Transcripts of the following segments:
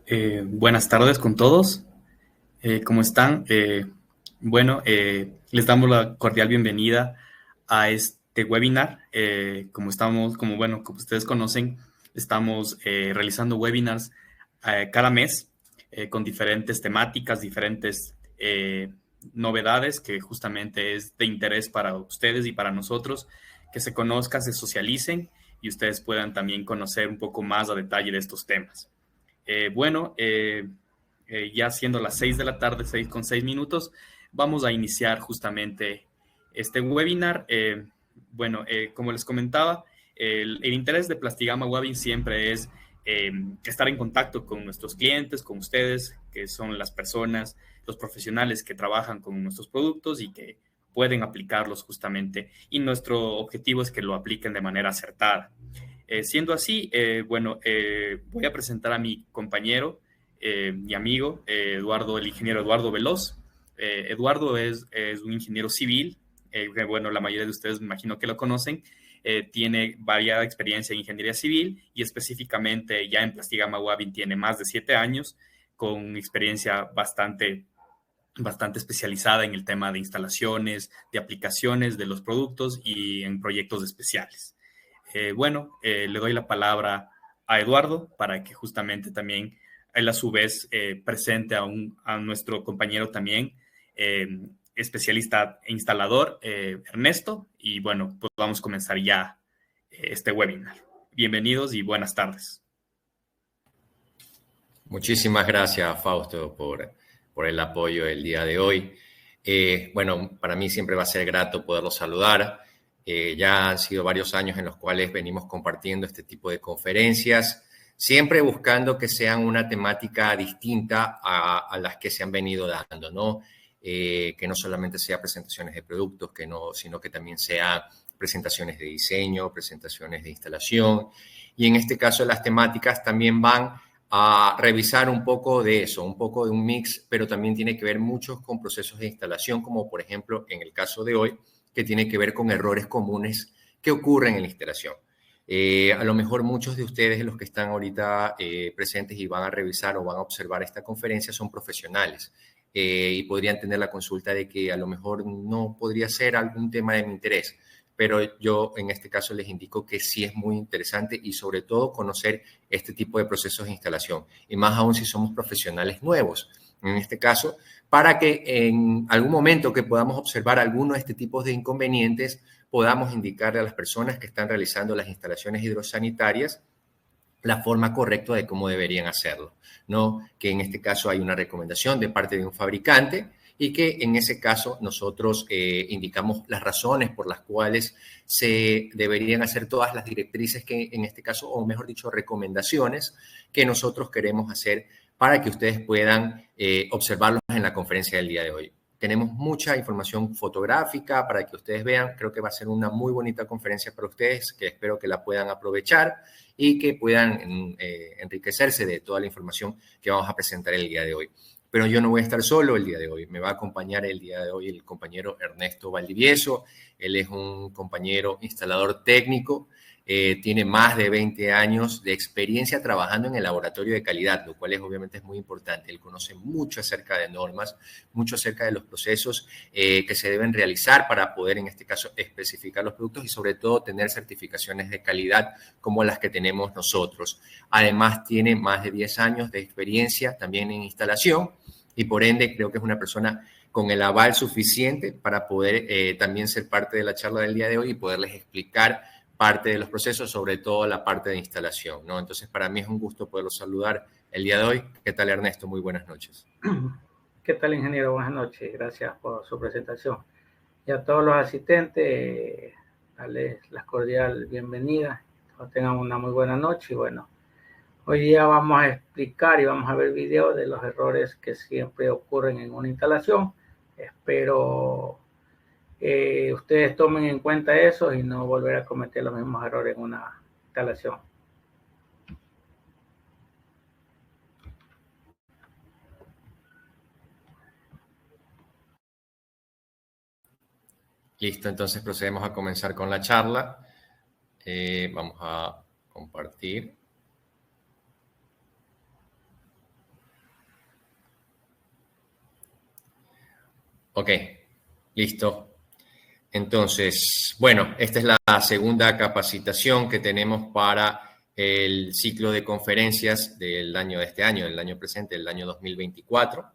Buenas tardes con todos. ¿Cómo están? Les damos la cordial bienvenida a este webinar. Como ustedes conocen, estamos realizando webinars cada mes con diferentes temáticas, diferentes novedades que justamente es de interés para ustedes y para nosotros, que se conozcan, se socialicen y ustedes puedan también conocer un poco más a detalle de estos temas. Ya siendo las 6 de la tarde, 6:06, vamos a iniciar justamente este webinar. Como les comentaba, el interés de Plastigama Webbing siempre es estar en contacto con nuestros clientes, con ustedes, que son las personas, los profesionales que trabajan con nuestros productos y que pueden aplicarlos justamente. Y nuestro objetivo es que lo apliquen de manera acertada. Siendo así, voy a presentar a mi compañero y amigo, el ingeniero Eduardo Veloz. Eduardo es un ingeniero civil, la mayoría de ustedes me imagino que lo conocen. Tiene variada experiencia en ingeniería civil y específicamente ya en Plastigama Webbing tiene más de 7 años con experiencia bastante especializada en el tema de instalaciones, de aplicaciones de los productos y en proyectos especiales. Le doy la palabra a Eduardo para que justamente también él a su vez presente a nuestro compañero también, eh, especialista e instalador, Ernesto. Y bueno, pues vamos a comenzar ya este webinar. Bienvenidos y buenas tardes. Muchísimas gracias, Fausto, por el apoyo el día de hoy. Para mí siempre va a ser grato poderlo saludar. Ya han sido varios años en los cuales venimos compartiendo este tipo de conferencias, siempre buscando que sean una temática distinta a las que se han venido dando, ¿no? Que no solamente sea presentaciones de productos, sino que también sea presentaciones de diseño, presentaciones de instalación. Y en este caso las temáticas también van a revisar un poco de eso, un poco de un mix, pero también tiene que ver mucho con procesos de instalación, como por ejemplo en el caso de hoy, que tiene que ver con errores comunes que ocurren en la instalación. A lo mejor muchos de ustedes, los que están ahorita presentes y van a revisar o van a observar esta conferencia, son profesionales y podrían tener la consulta de que a lo mejor no podría ser algún tema de mi interés, pero yo en este caso les indico que sí es muy interesante y sobre todo conocer este tipo de procesos de instalación, y más aún si somos profesionales nuevos, en este caso, para que en algún momento que podamos observar alguno de este tipo de inconvenientes, podamos indicarle a las personas que están realizando las instalaciones hidrosanitarias la forma correcta de cómo deberían hacerlo, ¿no? Que en este caso hay una recomendación de parte de un fabricante y que en ese caso nosotros indicamos las razones por las cuales se deberían hacer todas las directrices que en este caso, o mejor dicho, recomendaciones que nosotros queremos hacer para que ustedes puedan observarlos en la conferencia del día de hoy. Tenemos mucha información fotográfica para que ustedes vean. Creo que va a ser una muy bonita conferencia para ustedes, que espero que la puedan aprovechar y que puedan enriquecerse de toda la información que vamos a presentar el día de hoy. Pero yo no voy a estar solo el día de hoy. Me va a acompañar el día de hoy el compañero Ernesto Valdivieso. Él es un compañero instalador técnico. Tiene más de 20 años de experiencia trabajando en el laboratorio de calidad, lo cual obviamente es muy importante. Él conoce mucho acerca de normas, mucho acerca de los procesos que se deben realizar para poder, en este caso, especificar los productos y sobre todo tener certificaciones de calidad como las que tenemos nosotros. Además, tiene más de 10 años de experiencia también en instalación y por ende creo que es una persona con el aval suficiente para poder también ser parte de la charla del día de hoy y poderles explicar parte de los procesos, sobre todo la parte de instalación, ¿no? Entonces, para mí es un gusto poderlo saludar el día de hoy. ¿Qué tal, Ernesto? Muy buenas noches. ¿Qué tal, ingeniero? Buenas noches. Gracias por su presentación. Y a todos los asistentes, darles la cordial bienvenida. Que tengan una muy buena noche. Y bueno, hoy día vamos a explicar y vamos a ver videos de los errores que siempre ocurren en una instalación. Espero ustedes tomen en cuenta eso y no volver a cometer los mismos errores en una instalación. Listo, entonces procedemos a comenzar con la charla. Vamos a compartir. Ok, listo. Entonces, bueno, esta es la segunda capacitación que tenemos para el ciclo de conferencias del año de este año, del año presente, del año 2024.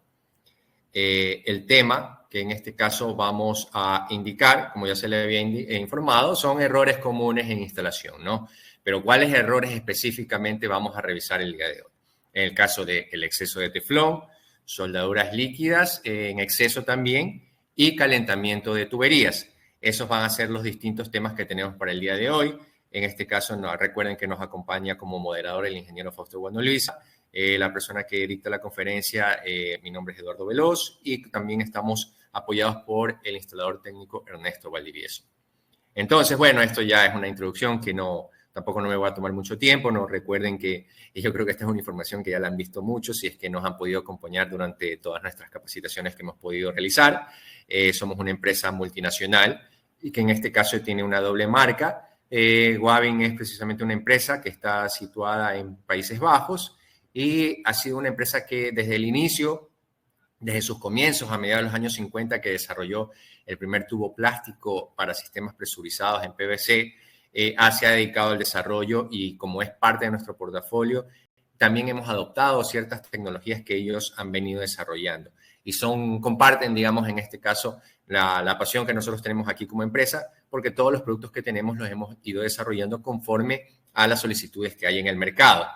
El tema que en este caso vamos a indicar, como ya se le había informado, son errores comunes en instalación, ¿no? Pero ¿cuáles errores específicamente vamos a revisar el día de hoy? En el caso del exceso de teflón, soldaduras líquidas en exceso también y calentamiento de tuberías. Esos van a ser los distintos temas que tenemos para el día de hoy. En este caso, recuerden que nos acompaña como moderador el ingeniero Fausto Guanoluisa. La persona que dicta la conferencia, mi nombre es Eduardo Veloz y también estamos apoyados por el instalador técnico Ernesto Valdivieso. Entonces, bueno, esto ya es una introducción que tampoco no me va a tomar mucho tiempo. No recuerden que yo creo que esta es una información que ya la han visto muchos, si es que nos han podido acompañar durante todas nuestras capacitaciones que hemos podido realizar. Somos una empresa multinacional y que en este caso tiene una doble marca. Wavin es precisamente una empresa que está situada en Países Bajos y ha sido una empresa que desde el inicio, desde sus comienzos a mediados de los años 50, que desarrolló el primer tubo plástico para sistemas presurizados en PVC, se ha dedicado al desarrollo y como es parte de nuestro portafolio, también hemos adoptado ciertas tecnologías que ellos han venido desarrollando y comparten, digamos, en este caso, la pasión que nosotros tenemos aquí como empresa, porque todos los productos que tenemos los hemos ido desarrollando conforme a las solicitudes que hay en el mercado.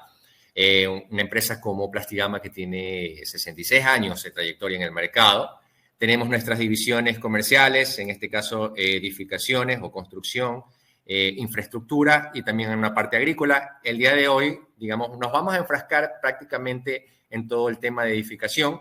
Una empresa como Plastigama que tiene 66 años de trayectoria en el mercado. Tenemos nuestras divisiones comerciales, en este caso edificaciones o construcción, infraestructura y también en una parte agrícola. El día de hoy, digamos, nos vamos a enfrascar prácticamente en todo el tema de edificación,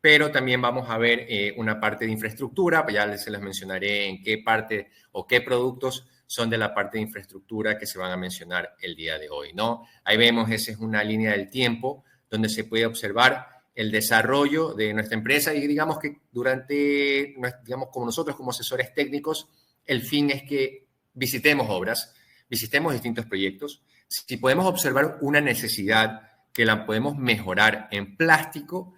pero también vamos a ver una parte de infraestructura. Ya se les mencionaré en qué parte o qué productos son de la parte de infraestructura que se van a mencionar el día de hoy, ¿no? Ahí vemos, esa es una línea del tiempo donde se puede observar el desarrollo de nuestra empresa y digamos que digamos, como nosotros como asesores técnicos, el fin es que visitemos obras, visitemos distintos proyectos. Si podemos observar una necesidad que la podemos mejorar en plástico,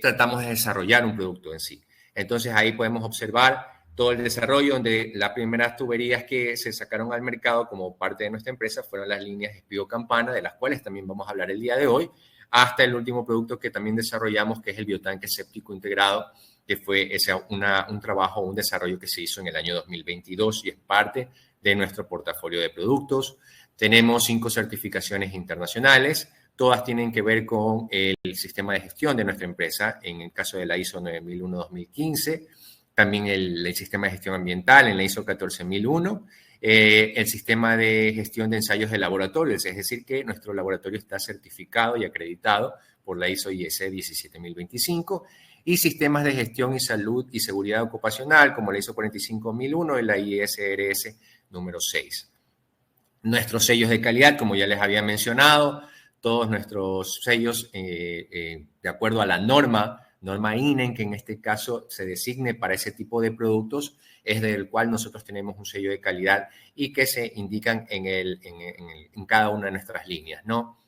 tratamos de desarrollar un producto en sí. Entonces ahí podemos observar todo el desarrollo donde las primeras tuberías que se sacaron al mercado como parte de nuestra empresa fueron las líneas Espío Campana, de las cuales también vamos a hablar el día de hoy, hasta el último producto que también desarrollamos, que es el biotanque séptico integrado, que fue un trabajo, un desarrollo que se hizo en el año 2022 y es parte de nuestro portafolio de productos. Tenemos 5 certificaciones internacionales, todas tienen que ver con el sistema de gestión de nuestra empresa, en el caso de la ISO 9001-2015, también el sistema de gestión ambiental en la ISO 14001, el sistema de gestión de ensayos de laboratorio, es decir, que nuestro laboratorio está certificado y acreditado por la ISO IEC 17025, y sistemas de gestión y salud y seguridad ocupacional, como la ISO 45001 y la ISRS número 6. Nuestros sellos de calidad, como ya les había mencionado, todos nuestros sellos de acuerdo a la norma INEN, que en este caso se designe para ese tipo de productos, es del cual nosotros tenemos un sello de calidad y que se indican en cada una de nuestras líneas, ¿no?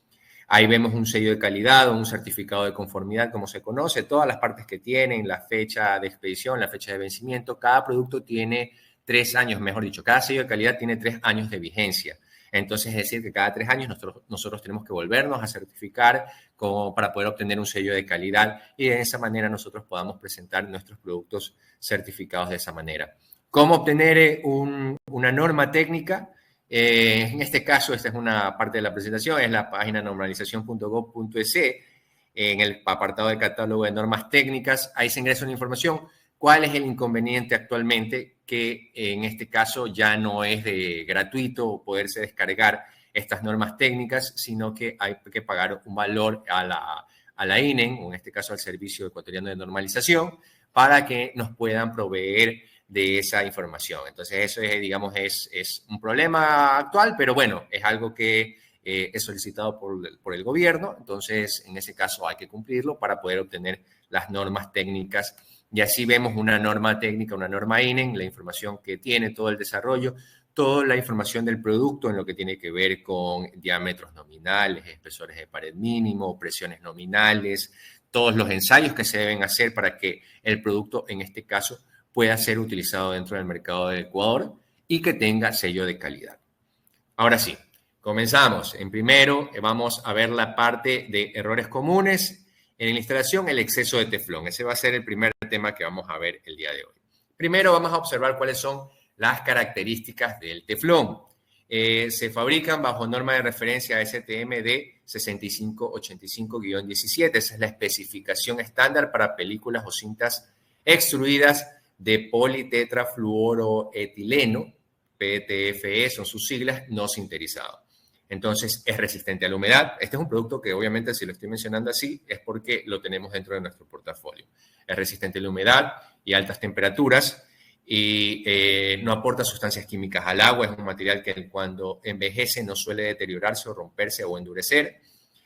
Ahí vemos un sello de calidad o un certificado de conformidad, como se conoce, todas las partes que tienen, la fecha de expedición, la fecha de vencimiento. Cada producto tiene 3 años, mejor dicho, cada sello de calidad tiene 3 años de vigencia. Entonces, es decir, que cada 3 años nosotros tenemos que volvernos a certificar para poder obtener un sello de calidad y de esa manera nosotros podamos presentar nuestros productos certificados de esa manera. ¿Cómo obtener una norma técnica? En este caso, esta es una parte de la presentación, es la página normalización.gov.es. En el apartado de catálogo de normas técnicas, ahí se ingresa una información. ¿Cuál es el inconveniente actualmente? Que en este caso ya no es gratuito poderse descargar estas normas técnicas, sino que hay que pagar un valor a la INEN, o en este caso al Servicio Ecuatoriano de Normalización, para que nos puedan proveer de esa información. Entonces, eso es, digamos, es un problema actual, pero bueno, es algo que es solicitado por el gobierno. Entonces, en ese caso hay que cumplirlo para poder obtener las normas técnicas. Y así vemos una norma técnica, una norma INEN, la información que tiene todo el desarrollo, toda la información del producto en lo que tiene que ver con diámetros nominales, espesores de pared mínimo, presiones nominales, todos los ensayos que se deben hacer para que el producto, en este caso, pueda ser utilizado dentro del mercado del Ecuador y que tenga sello de calidad. Ahora sí, comenzamos. En primero, vamos a ver la parte de errores comunes en la instalación, el exceso de teflón. Ese va a ser el primer tema que vamos a ver el día de hoy. Primero vamos a observar cuáles son las características del teflón. Se fabrican bajo norma de referencia STM-D 6585-17. Esa es la especificación estándar para películas o cintas extruidas de politetrafluoroetileno, PTFE son sus siglas, no sinterizado. Entonces, es resistente a la humedad. Este es un producto que obviamente, si lo estoy mencionando así, es porque lo tenemos dentro de nuestro portafolio. Es resistente a la humedad y altas temperaturas y no aporta sustancias químicas al agua. Es un material que cuando envejece no suele deteriorarse o romperse o endurecer.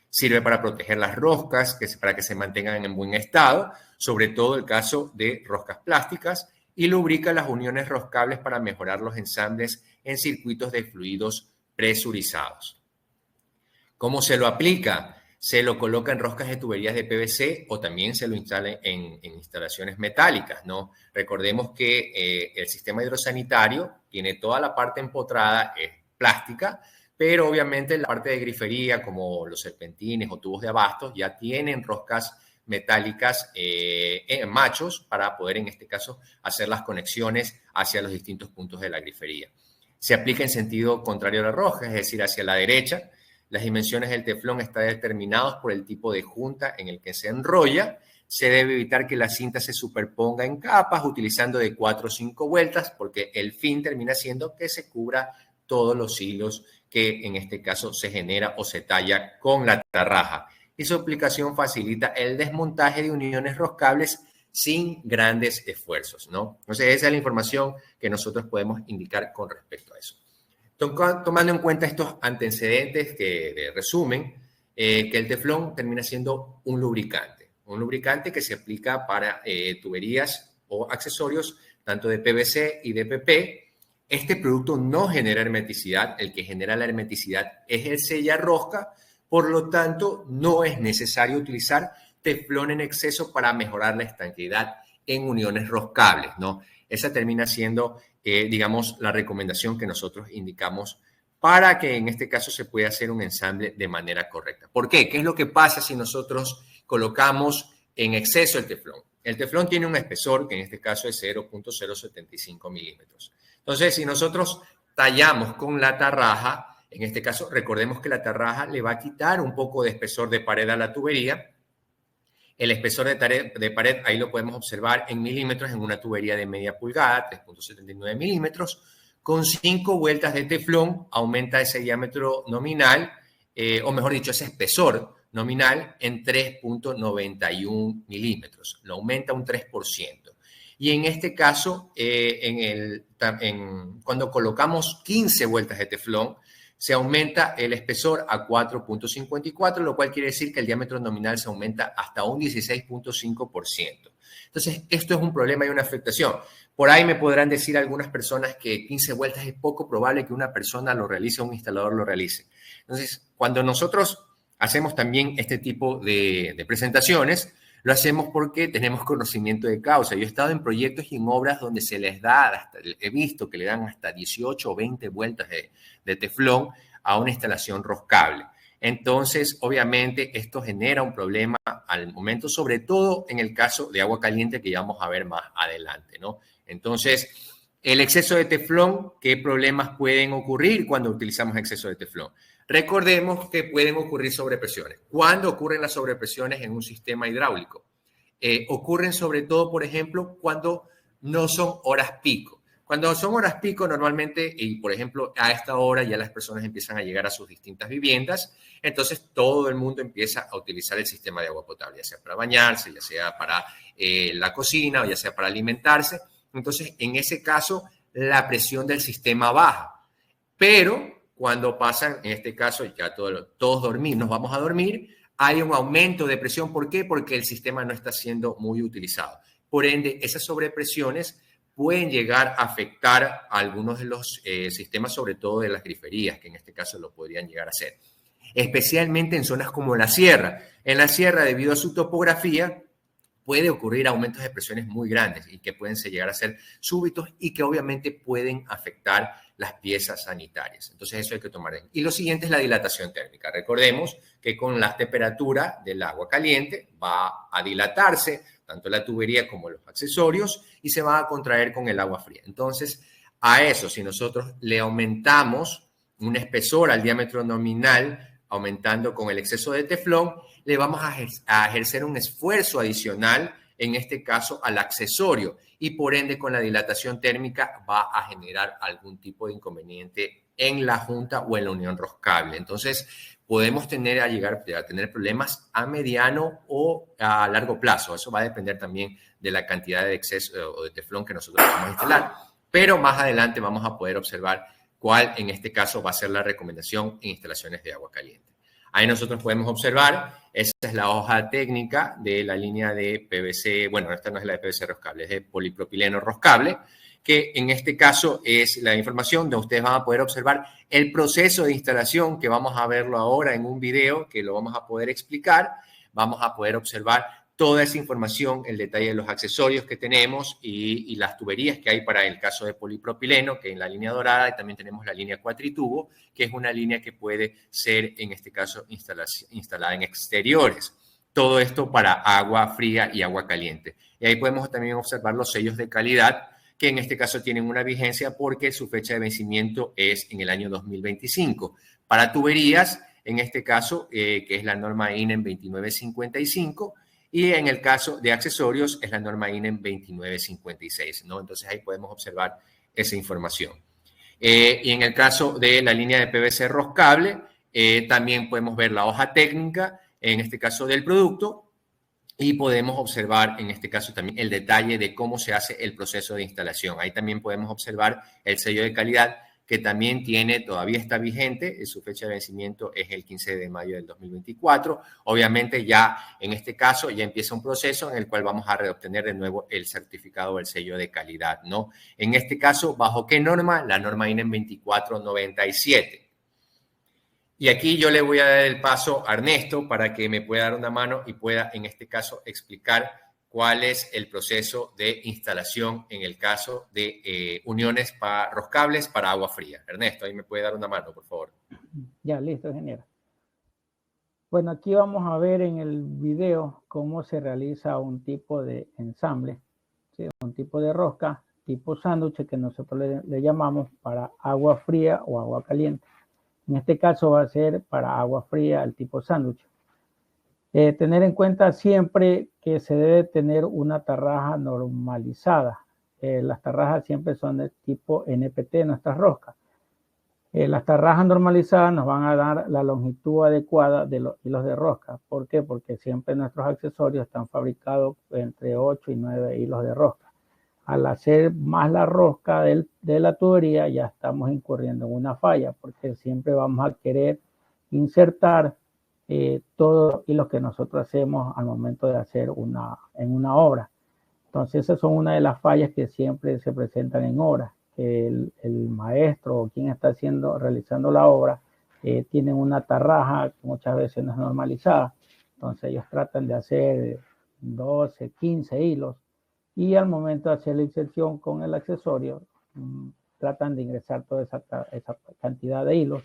Sirve para proteger las roscas, para que se mantengan en buen estado, sobre todo el caso de roscas plásticas, y lubrica las uniones roscables para mejorar los ensambles en circuitos de fluidos presurizados. ¿Cómo se lo aplica? Se lo coloca en roscas de tuberías de PVC o también se lo instala en instalaciones metálicas, ¿no? Recordemos que el sistema hidrosanitario tiene toda la parte empotrada, es plástica, pero obviamente la parte de grifería, como los serpentines o tubos de abastos, ya tienen roscas metálicas machos para poder, en este caso, hacer las conexiones hacia los distintos puntos de la grifería. Se aplica en sentido contrario a la rosca, es decir, hacia la derecha. Las dimensiones del teflón están determinadas por el tipo de junta en el que se enrolla. Se debe evitar que la cinta se superponga en capas, utilizando de 4 o 5 vueltas, porque el fin termina siendo que se cubra todos los hilos que en este caso se genera o se talla con la tarraja. Y su aplicación facilita el desmontaje de uniones roscables sin grandes esfuerzos, ¿no? Entonces, esa es la información que nosotros podemos indicar con respecto a eso. Tomando en cuenta estos antecedentes de resumen, que el teflón termina siendo un lubricante que se aplica para tuberías o accesorios tanto de PVC y de PP. Este producto no genera hermeticidad, el que genera la hermeticidad es el sellarrosca, por lo tanto no es necesario utilizar teflón en exceso para mejorar la estanqueidad en uniones roscables, ¿no? Esa termina siendo, digamos, la recomendación que nosotros indicamos para que en este caso se pueda hacer un ensamble de manera correcta. ¿Por qué? ¿Qué es lo que pasa si nosotros colocamos en exceso el teflón? El teflón tiene un espesor que en este caso es 0.075 milímetros. Entonces, si nosotros tallamos con la tarraja, en este caso, recordemos que la tarraja le va a quitar un poco de espesor de pared a la tubería. El espesor de pared, ahí lo podemos observar en milímetros en una tubería de media pulgada, 3.79 milímetros. Con 5 vueltas de teflón aumenta ese diámetro nominal, o mejor dicho, ese espesor nominal en 3.91 milímetros. Lo aumenta un 3%. Y en este caso, cuando colocamos 15 vueltas de teflón, se aumenta el espesor a 4.54, lo cual quiere decir que el diámetro nominal se aumenta hasta un 16.5%. Entonces, esto es un problema y una afectación. Por ahí me podrán decir algunas personas que 15 vueltas es poco probable que una persona lo realice o un instalador lo realice. Entonces, cuando nosotros hacemos también este tipo de presentaciones, lo hacemos porque tenemos conocimiento de causa. Yo he estado en proyectos y en obras donde se les da, he visto que le dan hasta 18 o 20 vueltas de teflón a una instalación roscable. Entonces, obviamente, esto genera un problema al momento, sobre todo en el caso de agua caliente que ya vamos a ver más adelante, ¿no? Entonces, el exceso de teflón, ¿qué problemas pueden ocurrir cuando utilizamos exceso de teflón? Recordemos que pueden ocurrir sobrepresiones. ¿Cuándo ocurren las sobrepresiones en un sistema hidráulico? Ocurren sobre todo, por ejemplo, cuando no son horas pico. Cuando son horas pico, normalmente, y por ejemplo, a esta hora ya las personas empiezan a llegar a sus distintas viviendas, entonces todo el mundo empieza a utilizar el sistema de agua potable, ya sea para bañarse, ya sea para la cocina o ya sea para alimentarse. Entonces, en ese caso, la presión del sistema baja. Pero cuando pasan, en este caso, ya todos dormimos, nos vamos a dormir, hay un aumento de presión. ¿Por qué? Porque el sistema no está siendo muy utilizado. Por ende, esas sobrepresiones pueden llegar a afectar a algunos de los sistemas, sobre todo de las griferías, que en este caso lo podrían llegar a hacer. especialmente en zonas como la sierra. En la sierra, debido a su topografía, puede ocurrir aumentos de presiones muy grandes y que pueden llegar a ser súbitos y que obviamente pueden afectar las piezas sanitarias. Entonces eso hay que tomar en. Y lo siguiente es la dilatación térmica. Recordemos que con la temperatura del agua caliente va a dilatarse tanto la tubería como los accesorios y se va a contraer con el agua fría. Entonces, a eso, si nosotros le aumentamos un espesor al diámetro nominal, aumentando con el exceso de teflón, le vamos a ejercer un esfuerzo adicional, en este caso al accesorio, y por ende con la dilatación térmica va a generar algún tipo de inconveniente en la junta o en la unión roscable. Entonces, podemos llegar a tener problemas a mediano o a largo plazo. Eso va a depender también de la cantidad de exceso o de teflón que nosotros vamos a instalar. Pero más adelante vamos a poder observar cuál en este caso va a ser la recomendación en instalaciones de agua caliente. Ahí nosotros podemos observar, esa es la hoja técnica de la línea de PVC, bueno, esta no es la de PVC roscable, es de polipropileno roscable, que en este caso es la información donde ustedes van a poder observar el proceso de instalación, que vamos a verlo ahora en un video que lo vamos a poder explicar. Vamos a poder observar toda esa información, el detalle de los accesorios que tenemos y las tuberías que hay para el caso de polipropileno, que en la línea dorada, y también tenemos la línea cuatritubo, que es una línea que puede ser, en este caso, instalada en exteriores. Todo esto para agua fría y agua caliente. Y ahí podemos también observar los sellos de calidad, que en este caso tienen una vigencia porque su fecha de vencimiento es en el año 2025. Para tuberías, en este caso, que es la norma INEM 2955, y en el caso de accesorios es la norma INEM 2956, ¿no? Entonces ahí podemos observar esa información. Y en el caso de la línea de PVC roscable, también podemos ver la hoja técnica, en este caso del producto, y podemos observar en este caso también el detalle de cómo se hace el proceso de instalación. Ahí también podemos observar el sello de calidad, que también todavía está vigente, su fecha de vencimiento es el 15 de mayo del 2024. Obviamente ya en este caso ya empieza un proceso en el cual vamos a reobtener de nuevo el certificado o el sello de calidad, ¿no? En este caso, ¿bajo qué norma? La norma INEM 2497. Y aquí yo le voy a dar el paso a Ernesto para que me pueda dar una mano y pueda en este caso explicar cuál es el proceso de instalación en el caso de uniones roscables para agua fría. Ernesto, ahí me puede dar una mano, por favor. Ya, listo, ingeniero. Bueno, aquí vamos a ver en el video cómo se realiza un tipo de ensamble, ¿sí? Un tipo de rosca, tipo sándwich, que nosotros le llamamos para agua fría o agua caliente. En este caso va a ser para agua fría, el tipo sándwich. Tener en cuenta siempre que se debe tener una tarraja normalizada. Las tarrajas siempre son de tipo NPT, nuestras roscas. Las tarrajas normalizadas nos van a dar la longitud adecuada de los hilos de rosca. ¿Por qué? Porque siempre nuestros accesorios están fabricados entre 8 y 9 hilos de rosca. Al hacer más la rosca de la tubería, ya estamos incurriendo en una falla, porque siempre vamos a querer insertar todos los hilos que nosotros hacemos al momento de hacer en una obra. Entonces, esas son una de las fallas que siempre se presentan en obras, que el maestro o quien está realizando la obra tienen una tarraja que muchas veces no es normalizada. Entonces, ellos tratan de hacer 12, 15 hilos y al momento de hacer la inserción con el accesorio, tratan de ingresar toda esa cantidad de hilos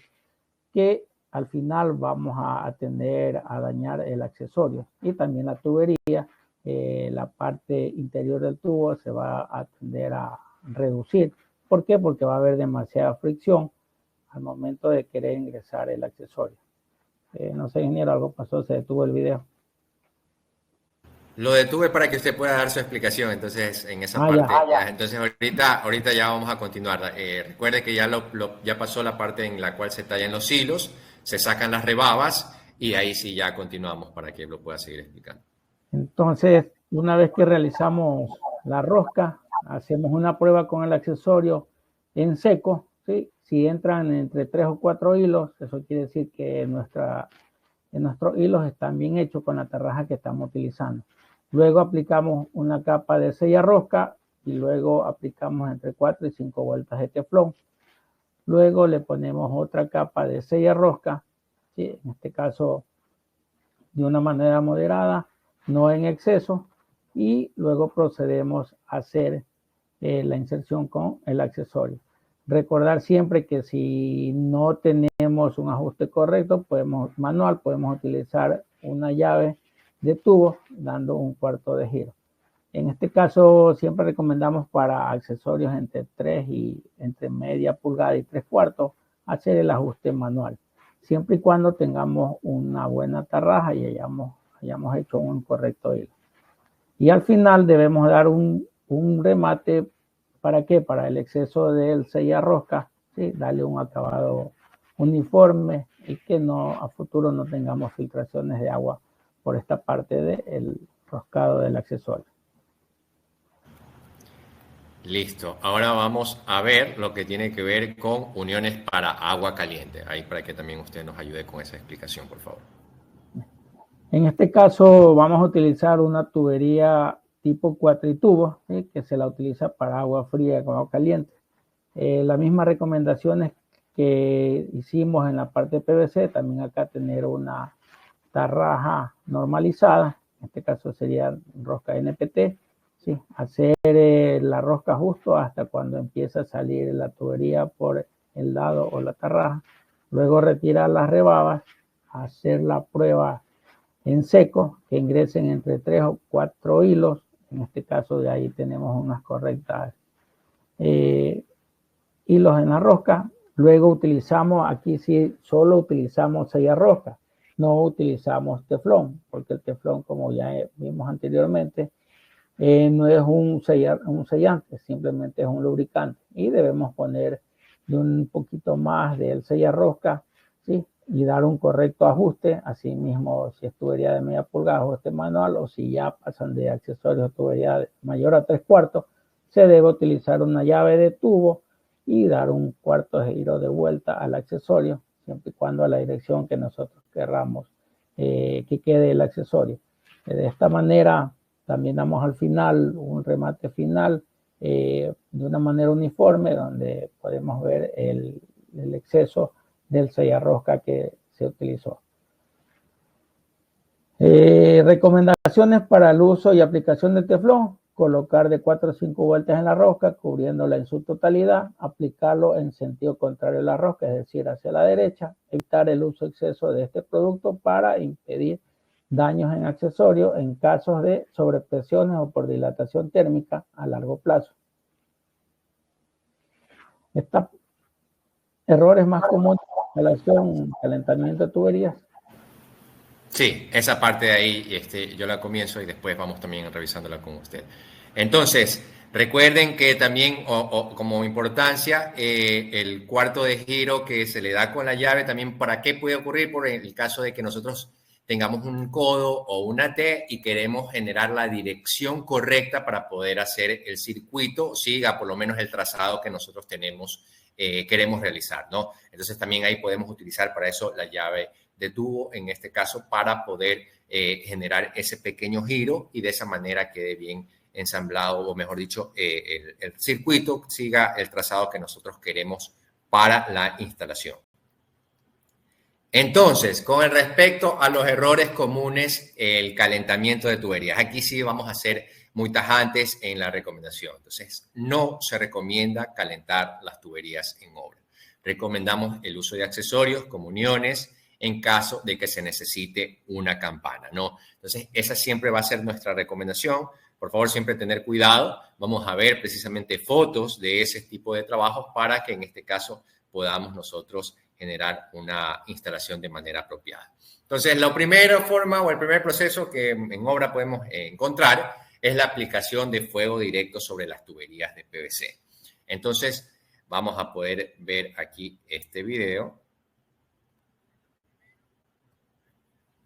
que al final vamos a tender a dañar el accesorio y también la tubería. La parte interior del tubo se va a tender a reducir. ¿Por qué? Porque va a haber demasiada fricción al momento de querer ingresar el accesorio. No sé, ingeniero, algo pasó, se detuvo el video. Lo detuve para que usted pueda dar su explicación, entonces, en esa parte. Ya. Entonces, ahorita ya vamos a continuar. Recuerde que ya pasó la parte en la cual se tallan los hilos, se sacan las rebabas y ahí sí ya continuamos para que lo pueda seguir explicando. Entonces, una vez que realizamos la rosca, hacemos una prueba con el accesorio en seco, ¿sí? Si entran entre 3 o 4 hilos, eso quiere decir que nuestros hilos están bien hechos con la tarraja que estamos utilizando. Luego aplicamos una capa de sella rosca y luego aplicamos entre 4 y 5 vueltas de teflón. Luego le ponemos otra capa de sella rosca ¿sí? En este caso, de una manera moderada, no en exceso, y luego procedemos a hacer la inserción con el accesorio. Recordar siempre que si no tenemos un ajuste correcto, manual, podemos utilizar una llave de tubo dando un cuarto de giro. En este caso siempre recomendamos para accesorios entre 3 y entre media pulgada y 3/4 hacer el ajuste manual, siempre y cuando tengamos una buena tarraja y hayamos hecho un correcto hilo. Y al final debemos dar un remate. ¿Para qué? Para el exceso del sellarrosca, ¿sí? Darle un acabado uniforme y que a futuro no tengamos filtraciones de agua por esta parte del roscado del accesorio. Listo. Ahora vamos a ver lo que tiene que ver con uniones para agua caliente. Ahí para que también usted nos ayude con esa explicación, por favor. En este caso vamos a utilizar una tubería tipo cuatritubo, ¿sí? Que se la utiliza para agua fría con agua caliente. Las mismas recomendaciones que hicimos en la parte de PVC, también acá tener una tarraja normalizada, en este caso sería rosca NPT, ¿sí? Hacer la rosca justo hasta cuando empieza a salir la tubería por el lado o la tarraja, luego retirar las rebabas, hacer la prueba en seco, que ingresen entre 3 o 4 hilos. En este caso de ahí tenemos unas correctas hilos en la rosca. Luego utilizamos, aquí sí, solo utilizamos sellarrosca, no utilizamos teflón, porque el teflón, como ya vimos anteriormente, no es un sellante, simplemente es un lubricante. Y debemos poner un poquito más del sellarrosca, ¿sí? Y dar un correcto ajuste. Asimismo, si es tubería de media pulgada, ajuste manual, o si ya pasan de accesorios a tubería mayor a 3/4, se debe utilizar una llave de tubo y dar un cuarto de giro de vuelta al accesorio, siempre y cuando a la dirección que nosotros querramos que quede el accesorio. De esta manera también damos al final un remate final de una manera uniforme, donde podemos ver el exceso del sellarrosca que se utilizó. Recomendaciones para el uso y aplicación del teflón: colocar de 4 a 5 vueltas en la rosca, cubriéndola en su totalidad, aplicarlo en sentido contrario a la rosca, es decir, hacia la derecha, evitar el uso exceso de este producto para impedir daños en accesorios en casos de sobrepresiones o por dilatación térmica a largo plazo. Errores más comunes en relación calentamiento de tuberías. Sí, esa parte de ahí yo la comienzo y después vamos también revisándola con usted. Entonces, recuerden que también, como importancia, el cuarto de giro que se le da con la llave, también para qué puede ocurrir por el caso de que nosotros tengamos un codo o una T y queremos generar la dirección correcta para poder hacer el circuito, siga por lo menos el trazado que nosotros queremos realizar, ¿no? Entonces también ahí podemos utilizar para eso la llave de tubo, en este caso, para poder generar ese pequeño giro y de esa manera quede bien ensamblado, o mejor dicho, el circuito siga el trazado que nosotros queremos para la instalación. Entonces, con respecto a los errores comunes, el calentamiento de tuberías, aquí sí vamos a ser muy tajantes en la recomendación. Entonces, no se recomienda calentar las tuberías en obra. Recomendamos el uso de accesorios como uniones en caso de que se necesite una campana, ¿no? Entonces, esa siempre va a ser nuestra recomendación. Por favor, siempre tener cuidado. Vamos a ver precisamente fotos de ese tipo de trabajos para que en este caso podamos nosotros generar una instalación de manera apropiada. Entonces, la primera forma o el primer proceso que en obra podemos encontrar es la aplicación de fuego directo sobre las tuberías de PVC. Entonces, vamos a poder ver aquí este video.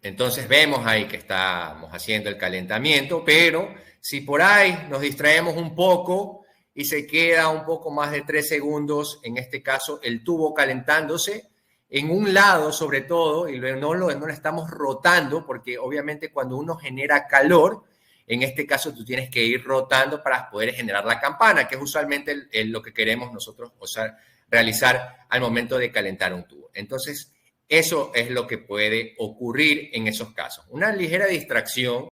Entonces, vemos ahí que estamos haciendo el calentamiento, pero si por ahí nos distraemos un poco y se queda un poco más de 3 segundos, en este caso, el tubo calentándose en un lado sobre todo, y no lo estamos rotando, porque obviamente cuando uno genera calor, en este caso tú tienes que ir rotando para poder generar la campana, que es usualmente lo que queremos nosotros realizar al momento de calentar un tubo. Entonces, eso es lo que puede ocurrir en esos casos. Una ligera distracción,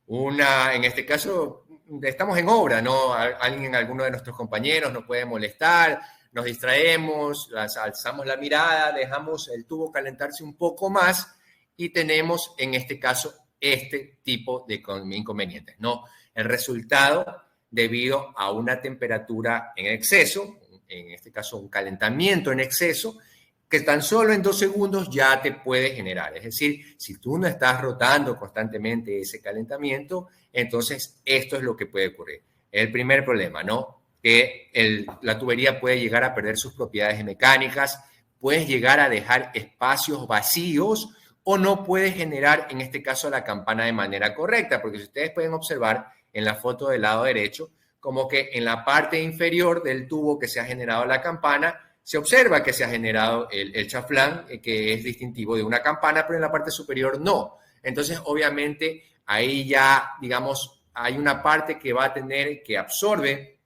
en este caso, estamos en obra, ¿no? Alguno de nuestros compañeros nos puede molestar, nos distraemos, alzamos la mirada, dejamos el tubo calentarse un poco más y tenemos, en este caso, este tipo de inconvenientes, ¿no? El resultado debido a una temperatura en exceso, en este caso un calentamiento en exceso, que tan solo en 2 segundos ya te puede generar. Es decir, si tú no estás rotando constantemente ese calentamiento, entonces esto es lo que puede ocurrir. El primer problema, ¿no? Que la tubería puede llegar a perder sus propiedades mecánicas, puedes llegar a dejar espacios vacíos o no puedes generar, en este caso, la campana de manera correcta, porque si ustedes pueden observar en la foto del lado derecho, como que en la parte inferior del tubo que se ha generado la campana, se observa que se ha generado el chaflán, que es distintivo de una campana, pero en la parte superior no. Entonces, obviamente, ahí ya, digamos, hay una parte que va a tener, que absorbe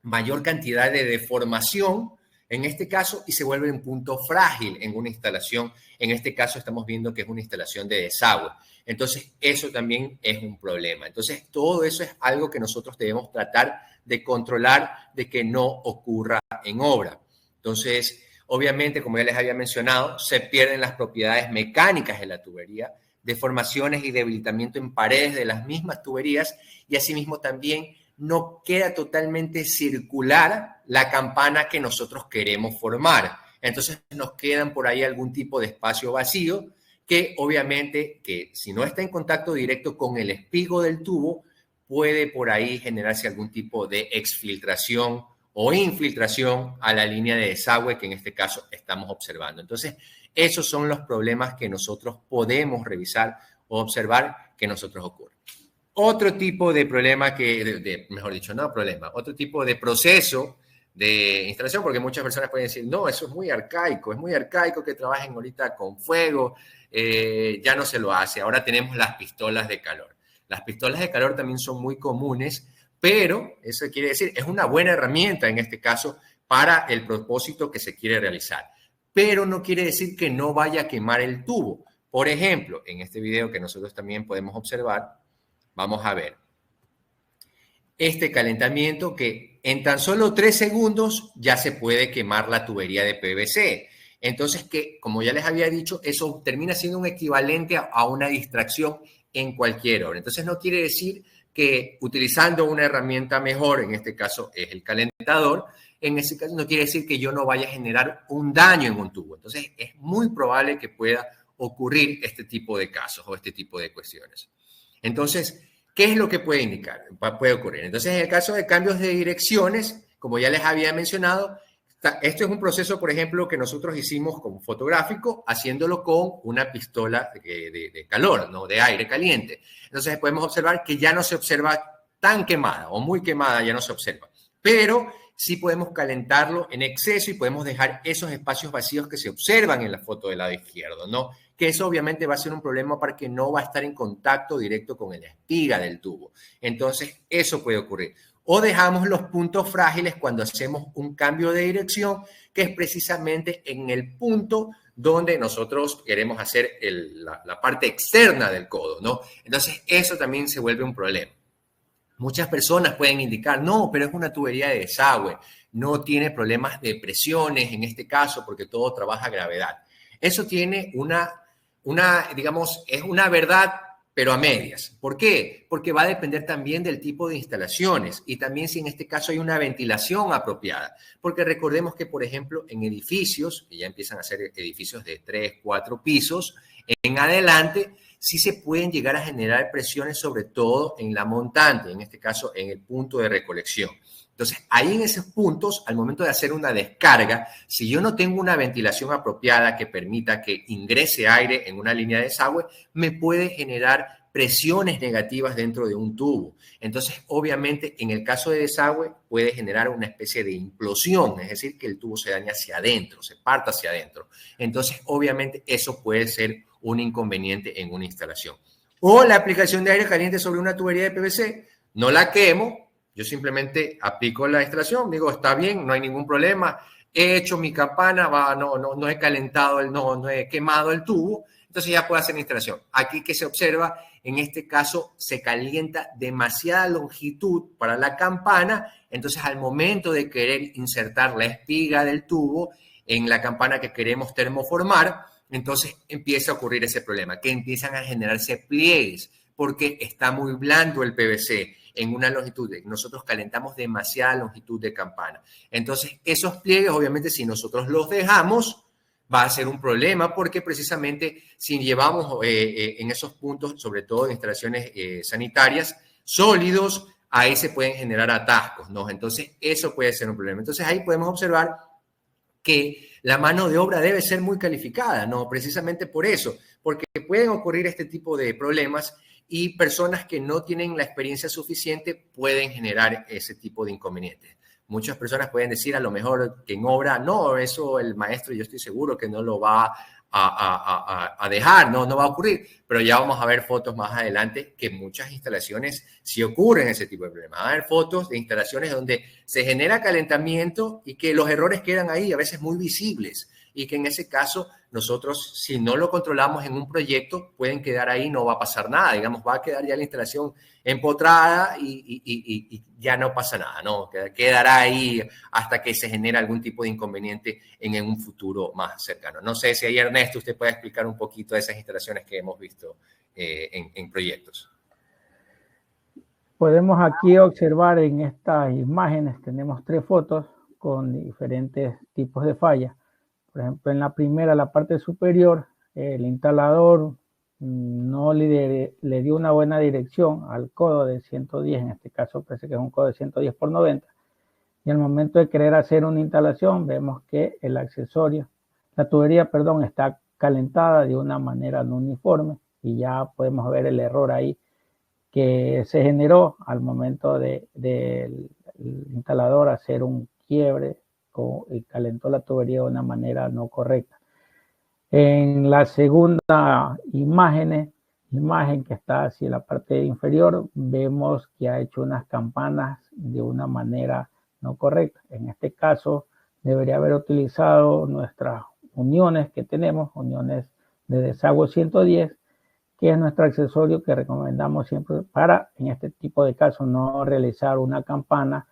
mayor cantidad de deformación, en este caso, y se vuelve un punto frágil en una instalación. En este caso estamos viendo que es una instalación de desagüe. Entonces, eso también es un problema. Entonces, todo eso es algo que nosotros debemos tratar de controlar, de que no ocurra en obra. Entonces, obviamente, como ya les había mencionado, se pierden las propiedades mecánicas de la tubería, deformaciones y debilitamiento en paredes de las mismas tuberías, y asimismo también no queda totalmente circular la campana que nosotros queremos formar. Entonces nos quedan por ahí algún tipo de espacio vacío que obviamente que si no está en contacto directo con el espigo del tubo, puede por ahí generarse algún tipo de exfiltración o infiltración a la línea de desagüe que en este caso estamos observando. Entonces, esos son los problemas que nosotros podemos revisar o observar que nosotros ocurren. Otro tipo de problema otro tipo de proceso de instalación, porque muchas personas pueden decir, no, eso es muy arcaico que trabajen ahorita con fuego, ya no se lo hace, ahora tenemos las pistolas de calor. Las pistolas de calor también son muy comunes, pero eso quiere decir, es una buena herramienta en este caso para el propósito que se quiere realizar, pero no quiere decir que no vaya a quemar el tubo. Por ejemplo, en este video que nosotros también podemos observar, vamos a ver este calentamiento que en tan solo 3 segundos ya se puede quemar la tubería de PVC. Entonces, que como ya les había dicho, eso termina siendo un equivalente a una distracción en cualquier hora. Entonces, no quiere decir que utilizando una herramienta mejor, en este caso es el calentador, en ese caso no quiere decir que yo no vaya a generar un daño en un tubo. Entonces, es muy probable que pueda ocurrir este tipo de casos o este tipo de cuestiones. Entonces, ¿qué es lo que puede ocurrir? Entonces, en el caso de cambios de direcciones, como ya les había mencionado, esto es un proceso, por ejemplo, que nosotros hicimos como fotográfico, haciéndolo con una pistola de calor, ¿no? De aire caliente. Entonces, podemos observar que ya no se observa tan quemada o muy quemada, ya no se observa. Pero sí podemos calentarlo en exceso y podemos dejar esos espacios vacíos que se observan en la foto del lado izquierdo, ¿no? Que eso obviamente va a ser un problema porque no va a estar en contacto directo con la espiga del tubo. Entonces, eso puede ocurrir. O dejamos los puntos frágiles cuando hacemos un cambio de dirección, que es precisamente en el punto donde nosotros queremos hacer la parte externa del codo, ¿no? Entonces, eso también se vuelve un problema. Muchas personas pueden indicar, no, pero es una tubería de desagüe, no tiene problemas de presiones en este caso porque todo trabaja a gravedad. Eso tiene digamos, es una verdad, pero a medias. ¿Por qué? Porque va a depender también del tipo de instalaciones y también si en este caso hay una ventilación apropiada. Porque recordemos que, por ejemplo, en edificios, que ya empiezan a ser edificios de 3, 4 pisos, en adelante, sí se pueden llegar a generar presiones, sobre todo en la montante, en este caso en el punto de recolección. Entonces, ahí en esos puntos, al momento de hacer una descarga, si yo no tengo una ventilación apropiada que permita que ingrese aire en una línea de desagüe, me puede generar presiones negativas dentro de un tubo. Entonces, obviamente, en el caso de desagüe, puede generar una especie de implosión, es decir, que el tubo se daña hacia adentro, se parta hacia adentro. Entonces, obviamente, eso puede ser un inconveniente en una instalación. O la aplicación de aire caliente sobre una tubería de PVC, no la quemo, yo simplemente aplico la instalación, digo, está bien, no hay ningún problema, he hecho mi campana, no he calentado, no he quemado el tubo, entonces ya puedo hacer la instalación. Aquí que se observa, en este caso se calienta demasiada longitud para la campana, entonces al momento de querer insertar la espiga del tubo en la campana que queremos termoformar, entonces empieza a ocurrir ese problema, que empiezan a generarse pliegues porque está muy blando el PVC en una longitud. Nosotros calentamos demasiada longitud de campana. Entonces, esos pliegues, obviamente, si nosotros los dejamos, va a ser un problema porque precisamente si llevamos en esos puntos, sobre todo en instalaciones sanitarias, sólidos, ahí se pueden generar atascos, ¿no? Entonces, eso puede ser un problema. Entonces, ahí podemos observar que la mano de obra debe ser muy calificada, ¿no? Precisamente por eso, porque pueden ocurrir este tipo de problemas y personas que no tienen la experiencia suficiente pueden generar ese tipo de inconvenientes. Muchas personas pueden decir a lo mejor que en obra, no, eso el maestro yo estoy seguro que no lo va a dejar, no va a ocurrir, pero ya vamos a ver fotos más adelante que muchas instalaciones sí ocurren ese tipo de problemas. Va a ver fotos de instalaciones donde se genera calentamiento y que los errores quedan ahí, a veces muy visibles, y que en ese caso nosotros, si no lo controlamos en un proyecto, pueden quedar ahí, no va a pasar nada, digamos, va a quedar ya la instalación empotrada y ya no pasa nada, ¿no? Quedará ahí hasta que se genere algún tipo de inconveniente en un futuro más cercano. No sé si ahí, Ernesto, usted puede explicar un poquito de esas instalaciones que hemos visto en proyectos. Podemos aquí observar en estas imágenes, tenemos 3 fotos con diferentes tipos de fallas. Por ejemplo, en la primera, la parte superior, el instalador no le dio una buena dirección al codo de 110, en este caso parece que es un codo de 110 por 90. Y al momento de querer hacer una instalación, vemos que el accesorio, la tubería, perdón, está calentada de una manera no uniforme y ya podemos ver el error ahí que se generó al momento del instalador hacer un quiebre y calentó la tubería de una manera no correcta. En la segunda imagen que está hacia la parte inferior, vemos que ha hecho unas campanas de una manera no correcta. En este caso, debería haber utilizado nuestras uniones que tenemos, uniones de desagüe 110, que es nuestro accesorio que recomendamos siempre para, en este tipo de casos, no realizar una campana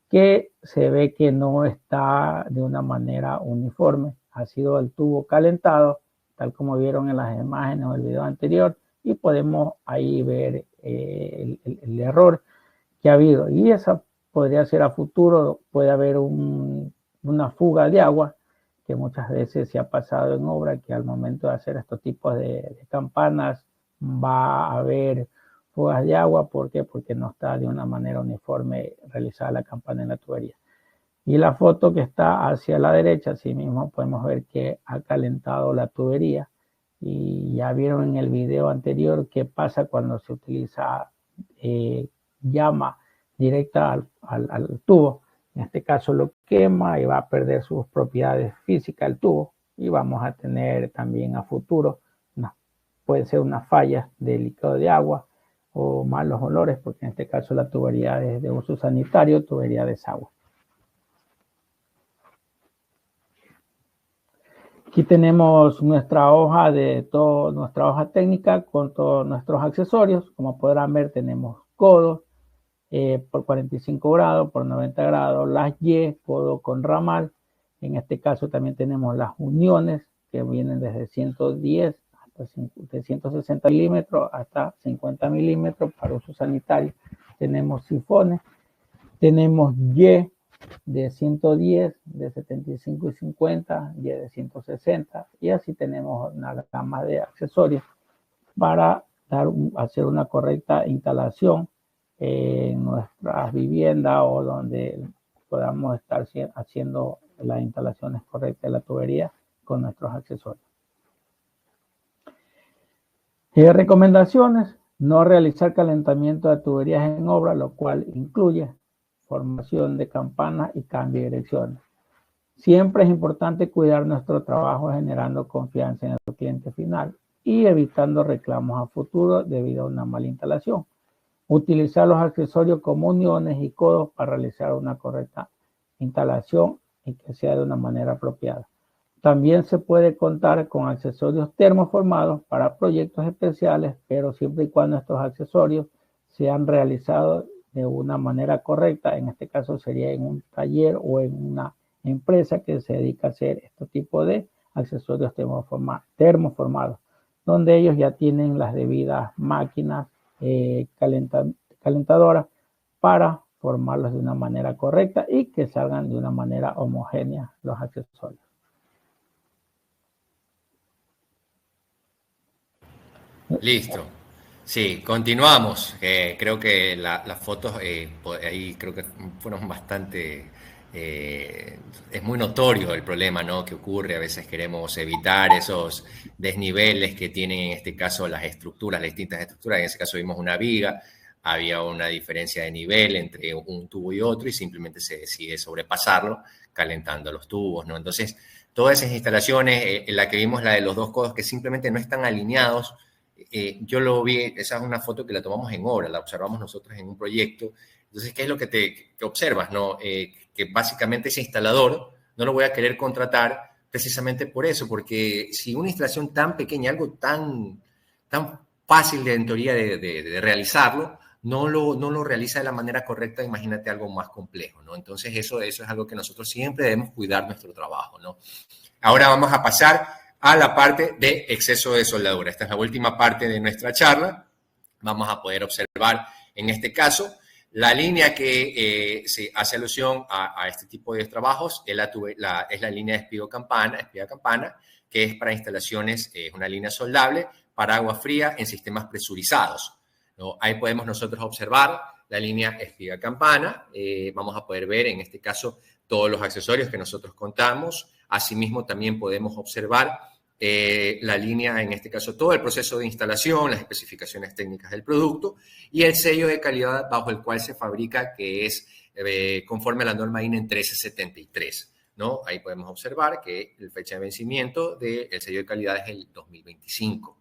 que se ve que no está de una manera uniforme. Ha sido el tubo calentado, tal como vieron en las imágenes o el video anterior, y podemos ahí ver el error que ha habido. Y esa podría ser a futuro, puede haber una fuga de agua, que muchas veces se ha pasado en obra, que al momento de hacer estos tipos de campanas va a haber fugas de agua. ¿Por qué? Porque no está de una manera uniforme realizada la campana en la tubería. Y la foto que está hacia la derecha, así mismo podemos ver que ha calentado la tubería. Y ya vieron en el video anterior qué pasa cuando se utiliza llama directa al tubo. En este caso lo quema y va a perder sus propiedades físicas el tubo. Y vamos a tener también a futuro, puede ser una falla de líquido de agua o malos olores, porque en este caso la tubería es de uso sanitario, tubería de desagüe. Aquí tenemos nuestra hoja nuestra hoja técnica con todos nuestros accesorios. Como podrán ver, tenemos codos por 45 grados, por 90 grados, las Y, codo con ramal. En este caso también tenemos las uniones que vienen desde 110 de 160 milímetros hasta 50 milímetros para uso sanitario. Tenemos sifones, tenemos Y de 110, de 75 y 50, Y de 160, y así tenemos una gama de accesorios para hacer una correcta instalación en nuestras viviendas o donde podamos estar haciendo las instalaciones correctas de la tubería con nuestros accesorios. Recomendaciones: no realizar calentamiento de tuberías en obra, lo cual incluye formación de campanas y cambio de direcciones. Siempre es importante cuidar nuestro trabajo generando confianza en el cliente final y evitando reclamos a futuro debido a una mala instalación. Utilizar los accesorios como uniones y codos para realizar una correcta instalación y que sea de una manera apropiada. También se puede contar con accesorios termoformados para proyectos especiales, pero siempre y cuando estos accesorios sean realizados de una manera correcta. En este caso sería en un taller o en una empresa que se dedica a hacer este tipo de accesorios termoformados, donde ellos ya tienen las debidas máquinas calentadoras para formarlos de una manera correcta y que salgan de una manera homogénea los accesorios. Listo. Sí, continuamos. Creo que las fotos ahí creo que fueron bastante... es muy notorio el problema, ¿no?, que ocurre. A veces queremos evitar esos desniveles que tienen en este caso las estructuras, las distintas estructuras. En ese caso vimos una viga, había una diferencia de nivel entre un tubo y otro y simplemente se decide sobrepasarlo calentando los tubos, ¿no? Entonces, todas esas instalaciones, la que vimos, la de los dos codos, que simplemente no están alineados. Yo lo vi, esa es una foto que la tomamos en obra, la observamos nosotros en un proyecto. Entonces, ¿qué es lo que te observas, no? Que básicamente ese instalador no lo voy a querer contratar precisamente por eso, porque si una instalación tan pequeña, algo tan fácil en teoría de realizarlo, no lo realiza de la manera correcta, imagínate algo más complejo, ¿no? Entonces, eso es algo que nosotros siempre debemos cuidar nuestro trabajo, ¿no? Ahora vamos a pasar a la parte de exceso de soldadura. Esta es la última parte de nuestra charla. Vamos a poder observar, en este caso, la línea que se hace alusión a este tipo de trabajos es la línea de espiga-campana, que es para instalaciones, una línea soldable para agua fría en sistemas presurizados, ¿no? Ahí podemos nosotros observar la línea espiga-campana. Vamos a poder ver, en este caso, todos los accesorios que nosotros contamos. Asimismo, también podemos observar la línea, en este caso, todo el proceso de instalación, las especificaciones técnicas del producto y el sello de calidad bajo el cual se fabrica, que es conforme a la norma INE 1373, ¿no? Ahí podemos observar que la fecha de vencimiento del sello de calidad es el 2025.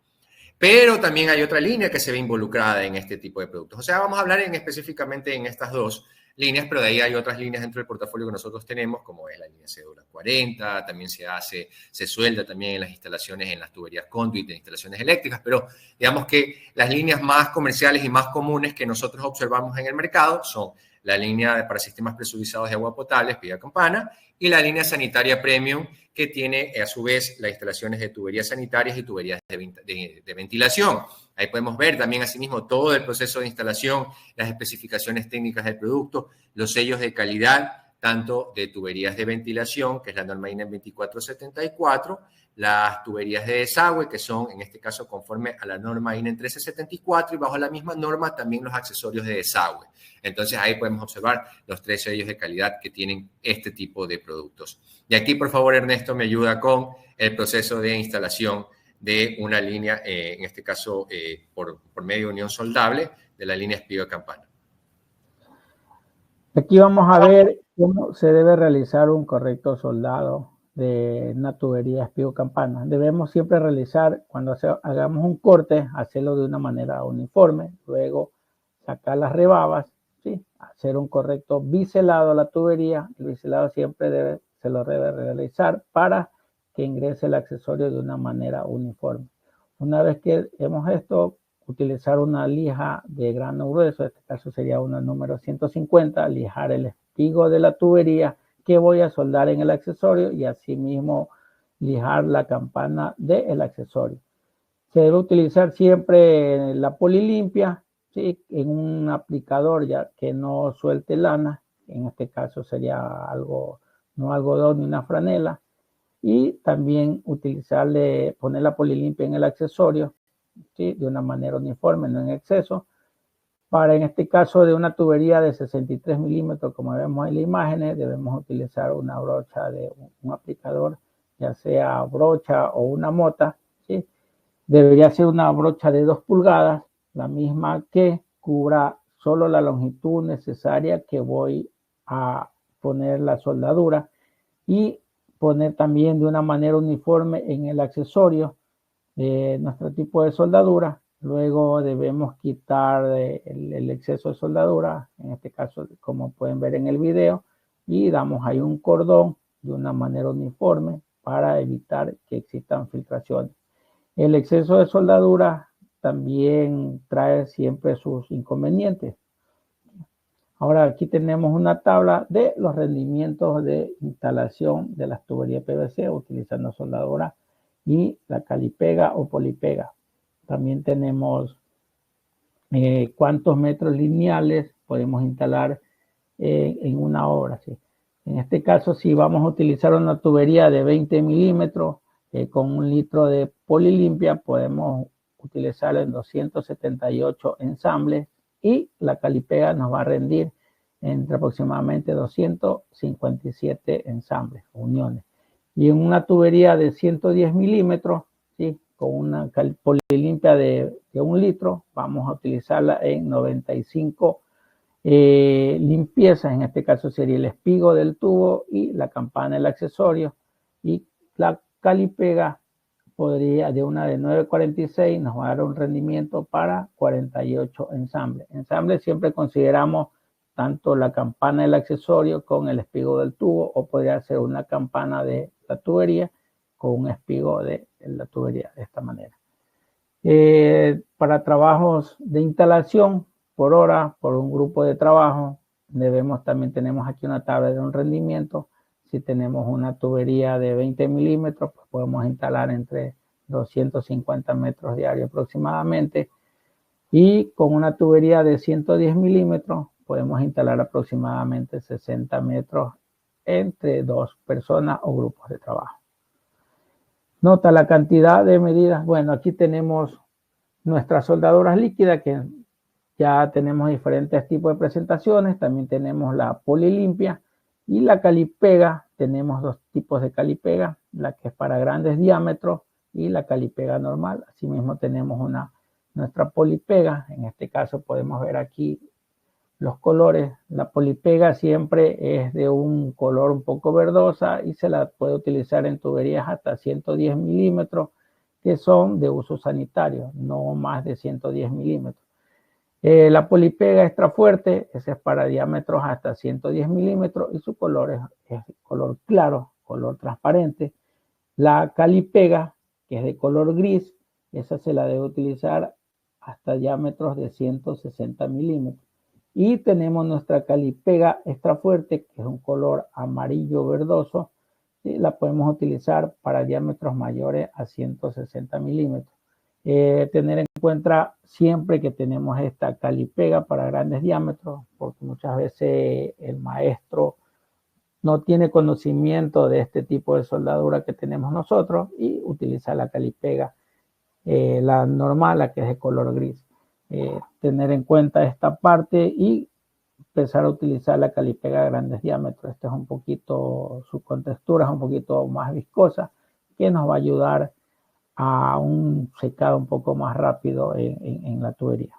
Pero también hay otra línea que se ve involucrada en este tipo de productos. O sea, vamos a hablar específicamente en estas dos líneas, pero de ahí hay otras líneas dentro del portafolio que nosotros tenemos, como es la línea Cedula 40, también se suelda también en las instalaciones, en las tuberías conduit de instalaciones eléctricas, pero digamos que las líneas más comerciales y más comunes que nosotros observamos en el mercado son la línea para sistemas presurizados de agua potable, espiga-campana, y la línea sanitaria premium, que tiene a su vez las instalaciones de tuberías sanitarias y tuberías de ventilación. Ahí podemos ver también asimismo todo el proceso de instalación, las especificaciones técnicas del producto, los sellos de calidad, tanto de tuberías de ventilación, que es la norma INE 2474, las tuberías de desagüe, que son en este caso conforme a la norma INE 1374, y bajo la misma norma también los accesorios de desagüe. Entonces ahí podemos observar los 3 sellos de calidad que tienen este tipo de productos. Y aquí, por favor, Ernesto me ayuda con el proceso de instalación de una línea, en este caso por medio de unión soldable, de la línea espiga-campana. Aquí vamos a ver cómo se debe realizar un correcto soldado de una tubería espiga-campana. Debemos siempre realizar, cuando hagamos un corte, hacerlo de una manera uniforme, luego sacar las rebabas, ¿sí? Hacer un correcto biselado a la tubería. El biselado siempre se lo debe realizar para que ingrese el accesorio de una manera uniforme. Una vez que hemos esto, utilizar una lija de grano grueso, en este caso sería una número 150, lijar el espigo de la tubería que voy a soldar en el accesorio y asimismo lijar la campana del accesorio. Se debe utilizar siempre la polilimpia, ¿sí? En un aplicador ya que no suelte lana, en este caso sería algo, no algodón ni una franela, y también poner la polilimpia en el accesorio, ¿sí? De una manera uniforme, no en exceso. Para, en este caso, de una tubería de 63 milímetros, como vemos en las imágenes, debemos utilizar una brocha de un aplicador, ya sea brocha o una mota, ¿sí? Debería ser una brocha de 2 pulgadas, la misma que cubra solo la longitud necesaria que voy a poner la soldadura, y poner también de una manera uniforme en el accesorio nuestro tipo de soldadura. Luego debemos quitar el exceso de soldadura, en este caso como pueden ver en el video, y damos ahí un cordón de una manera uniforme para evitar que existan filtraciones. El exceso de soldadura también trae siempre sus inconvenientes. Ahora aquí tenemos una tabla de los rendimientos de instalación de las tuberías PVC utilizando soldadura y la calipega o polipega. También tenemos cuántos metros lineales podemos instalar en una obra. ¿Sí? En este caso, si vamos a utilizar una tubería de 20 milímetros con 1 litro de polilimpia, podemos utilizarla en 278 ensambles y la calipega nos va a rendir entre aproximadamente 257 ensambles, uniones. Y en una tubería de 110 milímetros, ¿sí? Con una polilimpia de 1 litro, vamos a utilizarla en 95 limpiezas. En este caso sería el espigo del tubo y la campana del accesorio. Y la calipega podría, de una de 946, nos va a dar un rendimiento para 48 ensambles. Ensambles siempre consideramos tanto la campana del accesorio con el espigo del tubo, o podría ser una campana de la tubería con un espigo de la tubería, de esta manera. Para trabajos de instalación por hora, por un grupo de trabajo, también tenemos aquí una tabla de un rendimiento. Si tenemos una tubería de 20 milímetros, pues podemos instalar entre 250 metros diarios aproximadamente. Y con una tubería de 110 milímetros, podemos instalar aproximadamente 60 metros entre 2 personas o grupos de trabajo. Nota la cantidad de medidas. Bueno, aquí tenemos nuestras soldaduras líquidas, que ya tenemos diferentes tipos de presentaciones. También tenemos la polilimpia y la calipega. Tenemos 2 tipos de calipega, la que es para grandes diámetros y la calipega normal. Asimismo tenemos nuestra polipega. En este caso podemos ver aquí los colores. La polipega siempre es de un color un poco verdosa y se la puede utilizar en tuberías hasta 110 milímetros, que son de uso sanitario, no más de 110 milímetros. La polipega extra fuerte, ese es para diámetros hasta 110 milímetros y su color es color claro, color transparente. La calipega, que es de color gris, esa se la debe utilizar hasta diámetros de 160 milímetros. Y tenemos nuestra calipega extra fuerte, que es un color amarillo verdoso, y la podemos utilizar para diámetros mayores a 160 milímetros. Tener en cuenta siempre que tenemos esta calipega para grandes diámetros, porque muchas veces el maestro no tiene conocimiento de este tipo de soldadura que tenemos nosotros y utiliza la calipega, la normal, la que es de color gris. Tener en cuenta esta parte y empezar a utilizar la calipega de grandes diámetros. Esta es un poquito, su contextura es un poquito más viscosa, que nos va a ayudar a un secado un poco más rápido en la tubería.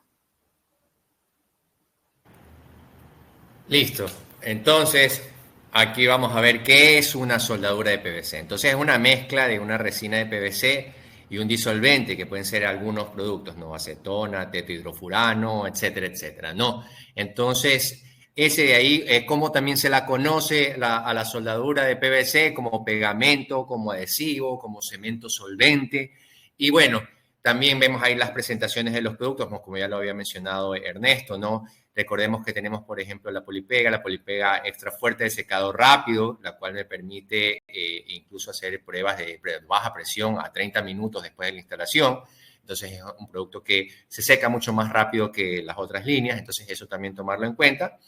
Listo. Entonces, aquí vamos a ver qué es una soldadura de PVC. Entonces, es una mezcla de una resina de PVC y un disolvente, que pueden ser algunos productos, ¿no? Acetona, tetrahidrofurano, etcétera, etcétera, ¿no? Entonces, ese de ahí es como también se la conoce a la soldadura de PVC, como pegamento, como adhesivo, como cemento solvente. Y bueno, también vemos ahí las presentaciones de los productos, como ya lo había mencionado Ernesto, ¿no? Recordemos que tenemos, por ejemplo, la polipega extra fuerte de secado rápido, la cual me permite incluso hacer pruebas de baja presión a 30 minutos después de la instalación. Entonces, es un producto que se seca mucho más rápido que las otras líneas, entonces eso también tomarlo en cuenta.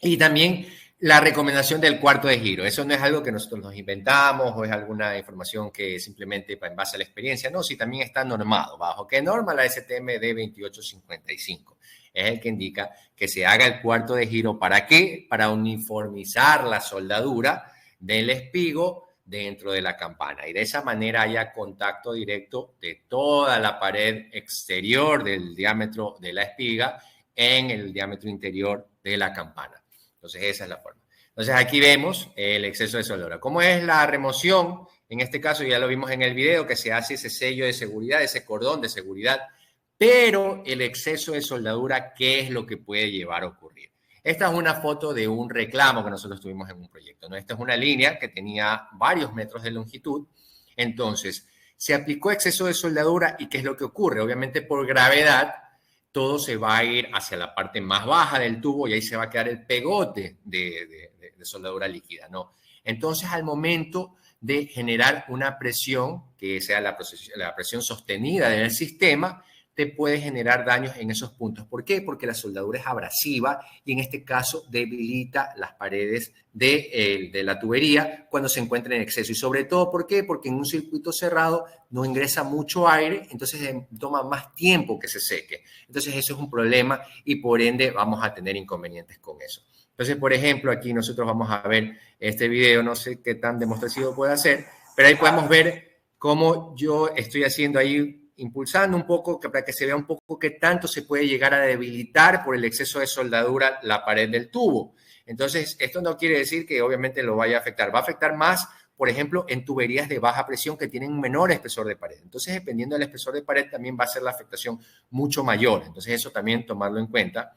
Y también la recomendación del cuarto de giro. Eso no es algo que nosotros nos inventamos o es alguna información que simplemente en base a la experiencia. No, sí, también está normado. ¿Bajo qué norma? La STM D2855. Es el que indica que se haga el cuarto de giro. ¿Para qué? Para uniformizar la soldadura del espigo dentro de la campana. Y de esa manera haya contacto directo de toda la pared exterior del diámetro de la espiga en el diámetro interior de la campana. Entonces, esa es la forma. Entonces, aquí vemos el exceso de soldadura. ¿Cómo es la remoción? En este caso, ya lo vimos en el video, que se hace ese sello de seguridad, ese cordón de seguridad. Pero el exceso de soldadura, ¿qué es lo que puede llevar a ocurrir? Esta es una foto de un reclamo que nosotros tuvimos en un proyecto, ¿no? Esta es una línea que tenía varios metros de longitud. Entonces, se aplicó exceso de soldadura y ¿qué es lo que ocurre? Obviamente, por gravedad, todo se va a ir hacia la parte más baja del tubo y ahí se va a quedar el pegote de soldadura líquida, ¿no? Entonces, al momento de generar una presión, que sea la presión sostenida del sistema, te puede generar daños en esos puntos. ¿Por qué? Porque la soldadura es abrasiva y en este caso debilita las paredes de la tubería cuando se encuentra en exceso. Y sobre todo, ¿por qué? Porque en un circuito cerrado no ingresa mucho aire, entonces toma más tiempo que se seque. Entonces eso es un problema y por ende vamos a tener inconvenientes con eso. Entonces, por ejemplo, aquí nosotros vamos a ver este video, no sé qué tan demostrativo puede ser, pero ahí podemos ver cómo yo estoy haciendo ahí, impulsando un poco para que se vea un poco qué tanto se puede llegar a debilitar por el exceso de soldadura la pared del tubo. Entonces, esto no quiere decir que obviamente lo vaya a afectar. Va a afectar más, por ejemplo, en tuberías de baja presión que tienen un menor espesor de pared. Entonces, dependiendo del espesor de pared, también va a ser la afectación mucho mayor. Entonces, eso también tomarlo en cuenta.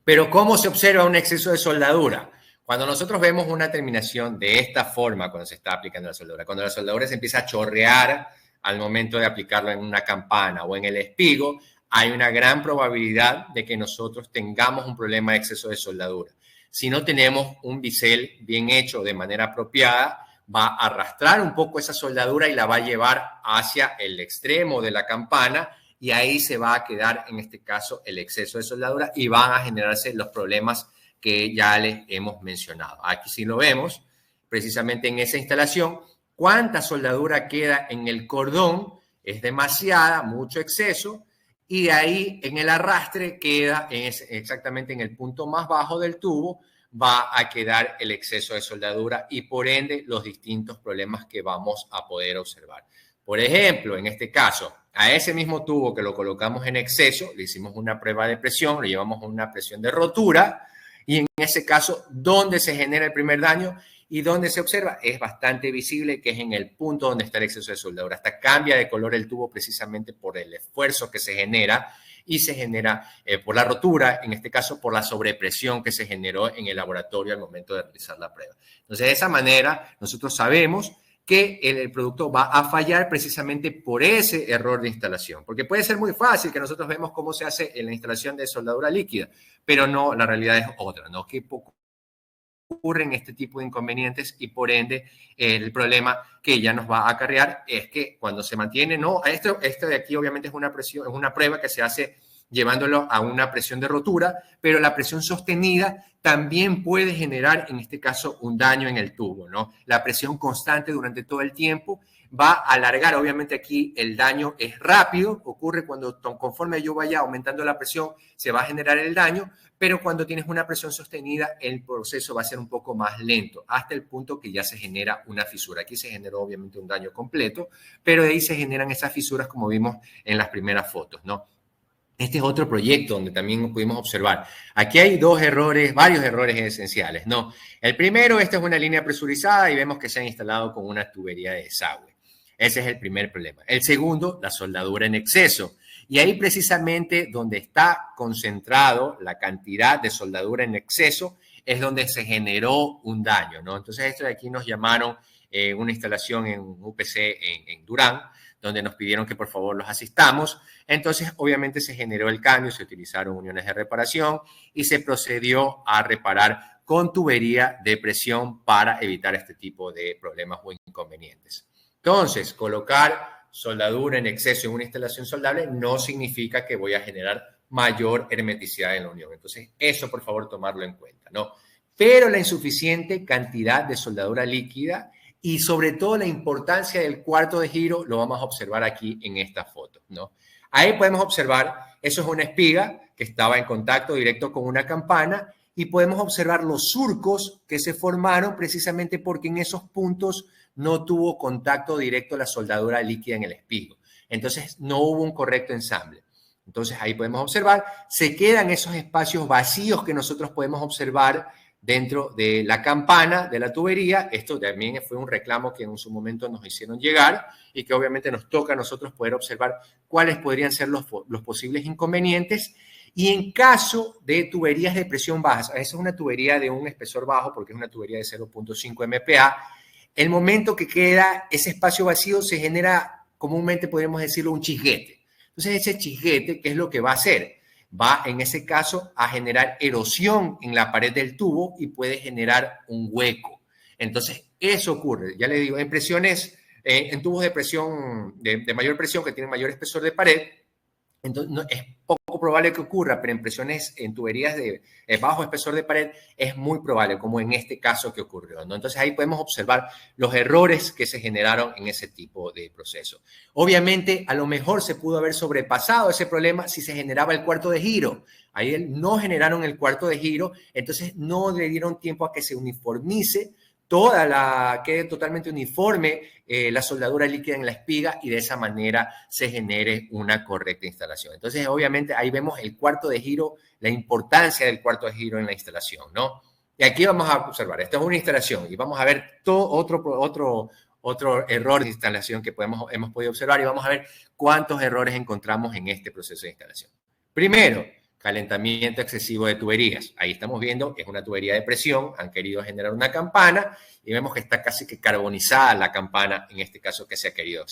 Pero, ¿cómo se observa un exceso de soldadura? Cuando nosotros vemos una terminación de esta forma, cuando se está aplicando la soldadura, cuando la soldadura se empieza a chorrear al momento de aplicarlo en una campana o en el espigo, hay una gran probabilidad de que nosotros tengamos un problema de exceso de soldadura. Si no tenemos un bisel bien hecho de manera apropiada, va a arrastrar un poco esa soldadura y la va a llevar hacia el extremo de la campana y ahí se va a quedar, en este caso, el exceso de soldadura y van a generarse los problemas que ya les hemos mencionado. Aquí sí lo vemos, precisamente en esa instalación. ¿Cuánta soldadura queda en el cordón? Es demasiada, mucho exceso, y de ahí en el arrastre queda exactamente en el punto más bajo del tubo, va a quedar el exceso de soldadura y por ende los distintos problemas que vamos a poder observar. Por ejemplo, en este caso, a ese mismo tubo que lo colocamos en exceso, le hicimos una prueba de presión, lo llevamos a una presión de rotura, y en ese caso, ¿dónde se genera el primer daño? Y donde se observa es bastante visible que es en el punto donde está el exceso de soldadura. Hasta cambia de color el tubo precisamente por el esfuerzo que se genera y se genera por la rotura, en este caso por la sobrepresión que se generó en el laboratorio al momento de realizar la prueba. Entonces, de esa manera, nosotros sabemos que el producto va a fallar precisamente por ese error de instalación. Porque puede ser muy fácil que nosotros vemos cómo se hace en la instalación de soldadura líquida, pero no, la realidad es otra, ¿no? Que poco ocurren este tipo de inconvenientes y por ende el problema que ya nos va a acarrear es que cuando se mantiene, no, esto de aquí obviamente es una presión, es una prueba que se hace llevándolo a una presión de rotura, pero la presión sostenida también puede generar, en este caso, un daño en el tubo, ¿no? La presión constante durante todo el tiempo va a alargar, obviamente aquí el daño es rápido, ocurre cuando conforme yo vaya aumentando la presión se va a generar el daño, pero cuando tienes una presión sostenida el proceso va a ser un poco más lento, hasta el punto que ya se genera una fisura. Aquí se generó obviamente un daño completo, pero de ahí se generan esas fisuras como vimos en las primeras fotos, ¿no? Este es otro proyecto donde también pudimos observar. Aquí hay varios errores esenciales, ¿no? El primero, esta es una línea presurizada y vemos que se ha instalado con una tubería de desagüe. Ese es el primer problema. El segundo, la soldadura en exceso. Y ahí precisamente donde está concentrado la cantidad de soldadura en exceso es donde se generó un daño, ¿no? Entonces, esto de aquí nos llamaron una instalación en UPC en Durán, donde nos pidieron que por favor los asistamos. Entonces, obviamente se generó el cambio, se utilizaron uniones de reparación y se procedió a reparar con tubería de presión para evitar este tipo de problemas o inconvenientes. Entonces, colocar soldadura en exceso en una instalación soldable no significa que voy a generar mayor hermeticidad en la unión. Entonces, eso por favor tomarlo en cuenta, ¿no? Pero la insuficiente cantidad de soldadura líquida y sobre todo la importancia del cuarto de giro lo vamos a observar aquí en esta foto, ¿no? Ahí podemos observar, eso es una espiga que estaba en contacto directo con una campana y podemos observar los surcos que se formaron precisamente porque en esos puntos no tuvo contacto directo la soldadura líquida en el espigo. Entonces, no hubo un correcto ensamble. Entonces, ahí podemos observar, se quedan esos espacios vacíos que nosotros podemos observar dentro de la campana de la tubería. Esto también fue un reclamo que en su momento nos hicieron llegar y que obviamente nos toca a nosotros poder observar cuáles podrían ser los posibles inconvenientes. Y en caso de tuberías de presión baja, esa es una tubería de un espesor bajo porque es una tubería de 0.5 MPa, el momento que queda ese espacio vacío se genera, comúnmente podríamos decirlo, un chisguete. Entonces ese chisguete, ¿qué es lo que va a hacer? Va en ese caso a generar erosión en la pared del tubo y puede generar un hueco. Entonces eso ocurre, ya le digo, en presiones, en tubos de presión, de mayor presión que tienen mayor espesor de pared, entonces no, es poco probable que ocurra, pero en presiones, en tuberías de bajo espesor de pared es muy probable, como en este caso que ocurrió, ¿no? Entonces ahí podemos observar los errores que se generaron en ese tipo de proceso. Obviamente, a lo mejor se pudo haber sobrepasado ese problema si se generaba el cuarto de giro. Ahí no generaron el cuarto de giro, entonces no le dieron tiempo a que se uniformice quede totalmente uniforme la soldadura líquida en la espiga y de esa manera se genere una correcta instalación. Entonces, obviamente, ahí vemos el cuarto de giro, la importancia del cuarto de giro en la instalación, ¿no? Y aquí vamos a observar, esta es una instalación y vamos a ver otro error de instalación que hemos podido observar y vamos a ver cuántos errores encontramos en este proceso de instalación. Primero, calentamiento excesivo de tuberías. Ahí estamos viendo que es una tubería de presión, han querido generar una campana y vemos que está casi que carbonizada la campana, en este caso que se ha querido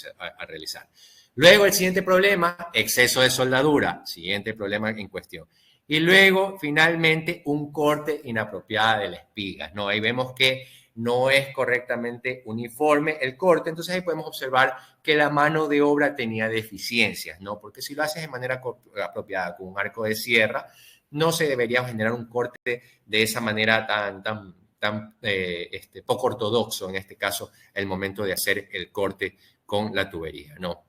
realizar. Luego el siguiente problema, exceso de soldadura, siguiente problema en cuestión. Y luego, finalmente, un corte inapropiado de la espiga, ¿no? Ahí vemos que no es correctamente uniforme el corte, entonces ahí podemos observar que la mano de obra tenía deficiencias, ¿no? Porque si lo haces de manera apropiada con un arco de sierra, no se debería generar un corte de esa manera tan poco ortodoxo, en este caso, el momento de hacer el corte con la tubería, ¿no?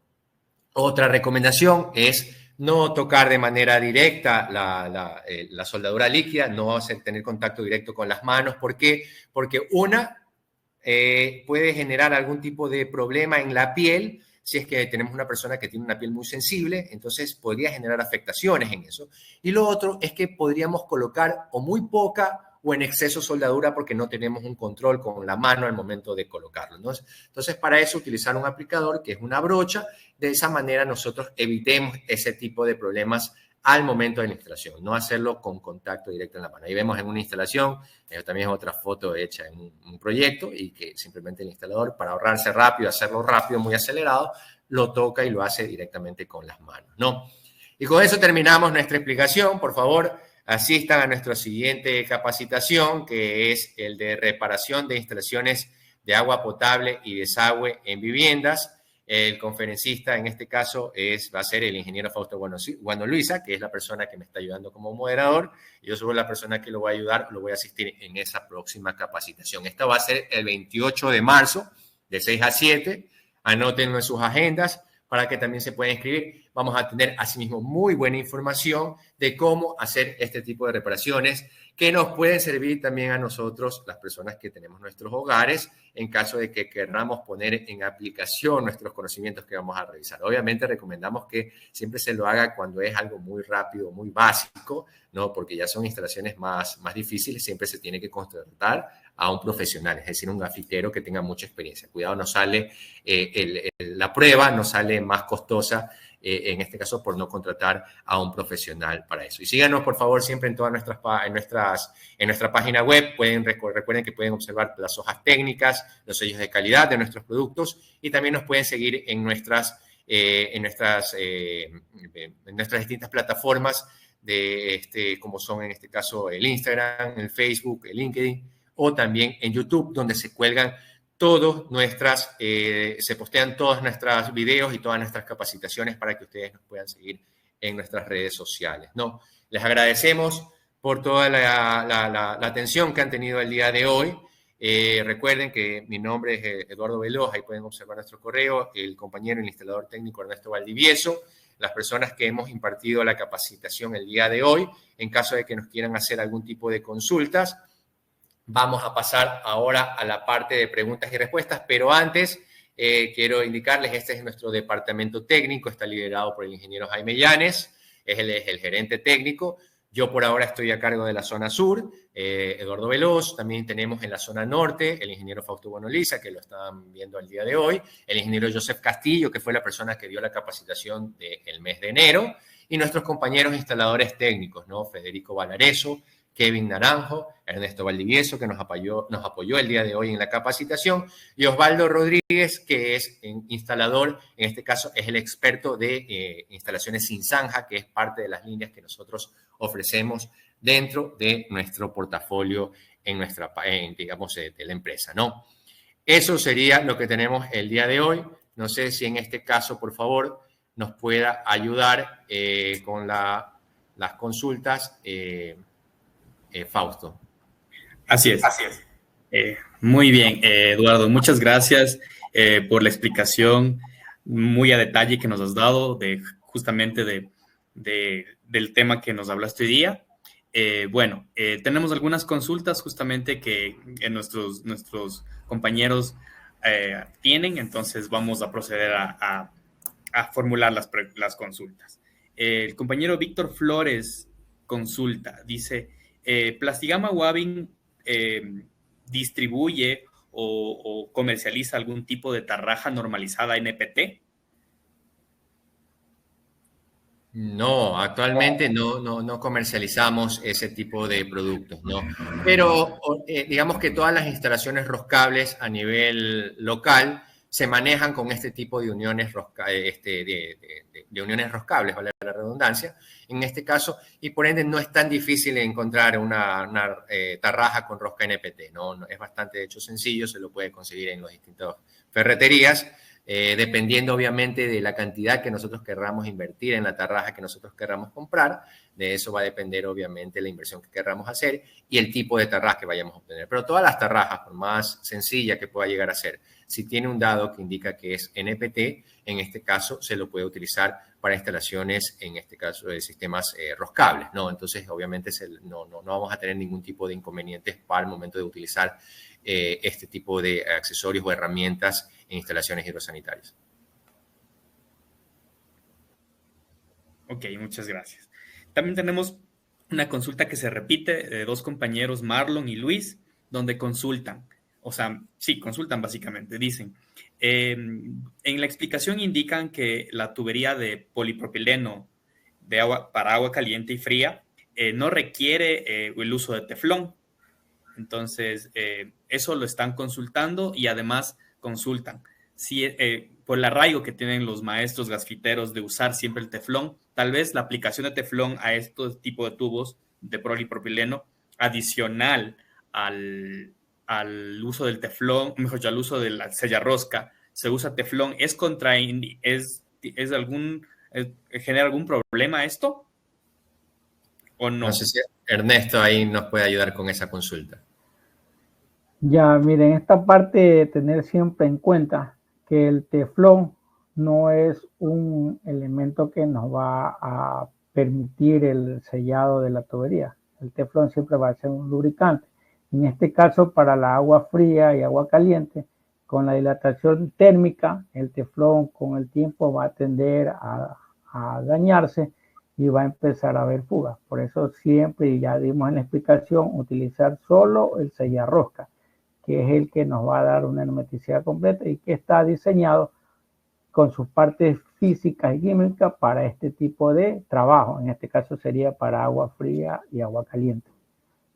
Otra recomendación es no tocar de manera directa la soldadura líquida, no tener contacto directo con las manos. ¿Por qué? Porque puede generar algún tipo de problema en la piel. Si es que tenemos una persona que tiene una piel muy sensible, entonces podría generar afectaciones en eso. Y lo otro es que podríamos colocar o muy poca o en exceso soldadura porque no tenemos un control con la mano al momento de colocarlo, ¿no? Entonces, para eso utilizar un aplicador que es una brocha. De esa manera nosotros evitemos ese tipo de problemas al momento de la instalación, no hacerlo con contacto directo en la mano. Ahí vemos en una instalación, también es otra foto hecha en un proyecto y que simplemente el instalador, para ahorrarse rápido, hacerlo rápido, muy acelerado, lo toca y lo hace directamente con las manos, ¿no? Y con eso terminamos nuestra explicación. Por favor, asistan a nuestra siguiente capacitación, que es el de reparación de instalaciones de agua potable y desagüe en viviendas. El conferencista en este caso va a ser el ingeniero Fausto Guano Luisa, que es la persona que me está ayudando como moderador. Yo soy la persona que lo voy a ayudar, lo voy a asistir en esa próxima capacitación. Esta va a ser el 28 de marzo, de 6 a 7. Anótenlo en sus agendas para que también se puedan inscribir. Vamos a tener asimismo muy buena información de cómo hacer este tipo de reparaciones que nos pueden servir también a nosotros, las personas que tenemos nuestros hogares, en caso de que queramos poner en aplicación nuestros conocimientos que vamos a revisar. Obviamente recomendamos que siempre se lo haga cuando es algo muy rápido, muy básico, ¿no? Porque ya son instalaciones más difíciles, siempre se tiene que contratar a un profesional, es decir, un gafitero que tenga mucha experiencia. Cuidado, no sale la prueba, no sale más costosa, en este caso por no contratar a un profesional para eso. Y síganos, por favor, siempre en todas nuestra página web. Recuerden que pueden observar las hojas técnicas, los sellos de calidad de nuestros productos y también nos pueden seguir en nuestras distintas plataformas como son en este caso el Instagram, el Facebook, el LinkedIn o también en YouTube, donde se cuelgan se postean todos nuestros videos y todas nuestras capacitaciones para que ustedes nos puedan seguir en nuestras redes sociales, ¿no? Les agradecemos por toda la atención que han tenido el día de hoy. Recuerden que mi nombre es Eduardo Veloz, ahí pueden observar nuestro correo, el compañero, el instalador técnico Ernesto Valdivieso, las personas que hemos impartido la capacitación el día de hoy, en caso de que nos quieran hacer algún tipo de consultas. Vamos a pasar ahora a la parte de preguntas y respuestas, pero antes quiero indicarles, este es nuestro departamento técnico, está liderado por el ingeniero Jaime Llanes, él es el gerente técnico. Yo por ahora estoy a cargo de la zona sur, Eduardo Veloz. También tenemos en la zona norte el ingeniero Fausto Bonoliza, que lo estaban viendo el día de hoy, el ingeniero Joseph Castillo, que fue la persona que dio la capacitación del mes de enero, y nuestros compañeros instaladores técnicos, ¿no? Federico Valareso, Kevin Naranjo, Ernesto Valdivieso, que nos apoyó el día de hoy en la capacitación, y Osvaldo Rodríguez, que es instalador, en este caso es el experto de instalaciones sin zanja, que es parte de las líneas que nosotros ofrecemos dentro de nuestro portafolio digamos, de la empresa, ¿no? Eso sería lo que tenemos el día de hoy. No sé si en este caso, por favor, nos pueda ayudar con las consultas, Fausto. Así es. Así es. Muy bien, Eduardo, muchas gracias por la explicación muy a detalle que nos has dado justamente del tema que nos hablaste hoy día. Tenemos algunas consultas justamente que nuestros compañeros tienen, entonces vamos a proceder a formular las consultas. El compañero Víctor Flores consulta, dice, ¿Plastigama Wavin distribuye o comercializa algún tipo de tarraja normalizada NPT? No, actualmente no comercializamos ese tipo de productos, ¿no? Pero digamos que todas las instalaciones roscables a nivel local se manejan con este tipo de uniones, de uniones roscables, vale la redundancia, en este caso, y por ende no es tan difícil encontrar una tarraja con rosca NPT, ¿no? Es bastante, de hecho, sencillo, se lo puede conseguir en las distintas ferreterías. Dependiendo obviamente de la cantidad que nosotros querramos invertir en la tarraja que nosotros querramos comprar, de eso va a depender obviamente la inversión que querramos hacer y el tipo de tarraja que vayamos a obtener. Pero todas las tarrajas, por más sencilla que pueda llegar a ser, si tiene un dado que indica que es NPT, en este caso se lo puede utilizar para instalaciones, en este caso de sistemas roscables, ¿no? Entonces obviamente no vamos a tener ningún tipo de inconvenientes para el momento de utilizar este tipo de accesorios o herramientas en instalaciones hidrosanitarias. Ok, muchas gracias. También tenemos una consulta que se repite de dos compañeros, Marlon y Luis, donde consultan. O sea, sí, consultan básicamente. Dicen, en la explicación indican que la tubería de polipropileno para agua caliente y fría no requiere el uso de teflón. Entonces, eso lo están consultando y además consultan si por el arraigo que tienen los maestros gasfiteros de usar siempre el teflón, tal vez la aplicación de teflón a estos tipos de tubos de polipropileno adicional al uso del teflón, mejor dicho, al uso de la sellarrosca, se usa teflón, ¿genera algún problema esto o no? No sé si Ernesto ahí nos puede ayudar con esa consulta. Ya, miren, esta parte tener siempre en cuenta que el teflón no es un elemento que nos va a permitir el sellado de la tubería. El teflón siempre va a ser un lubricante. En este caso, para la agua fría y agua caliente, con la dilatación térmica, el teflón con el tiempo va a tender a dañarse y va a empezar a haber fugas. Por eso siempre, y ya dimos en la explicación, utilizar solo el sellarrosca, que es el que nos va a dar una hermeticidad completa y que está diseñado con sus partes físicas y químicas para este tipo de trabajo. En este caso sería para agua fría y agua caliente.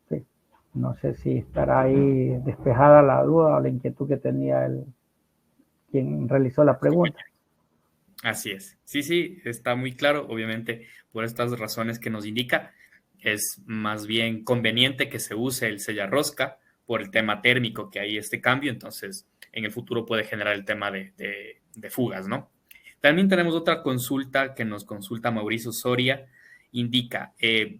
Sí. No sé si estará ahí despejada la duda o la inquietud que tenía quien realizó la pregunta. Así es. Sí, está muy claro. Obviamente, por estas razones que nos indica, es más bien conveniente que se use el sellarrosca por el tema térmico que hay este cambio, entonces en el futuro puede generar el tema de fugas, ¿no? También tenemos otra consulta que nos consulta Mauricio Soria, indica, se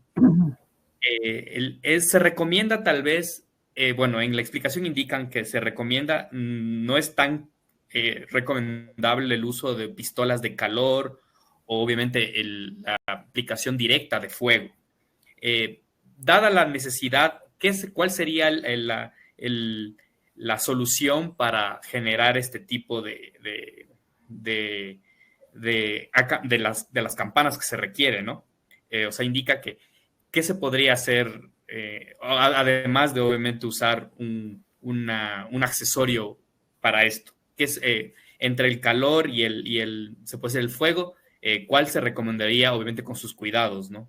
recomienda tal vez, en la explicación indican que se recomienda, no es tan recomendable el uso de pistolas de calor o obviamente la aplicación directa de fuego. Dada la necesidad, ¿cuál sería la solución para generar este tipo de las campanas que se requiere, ¿no? O sea, indica que ¿qué se podría hacer, además de obviamente usar un accesorio para esto? ¿Qué es entre el calor y se puede decir el fuego? ¿Cuál se recomendaría, obviamente con sus cuidados, ¿no?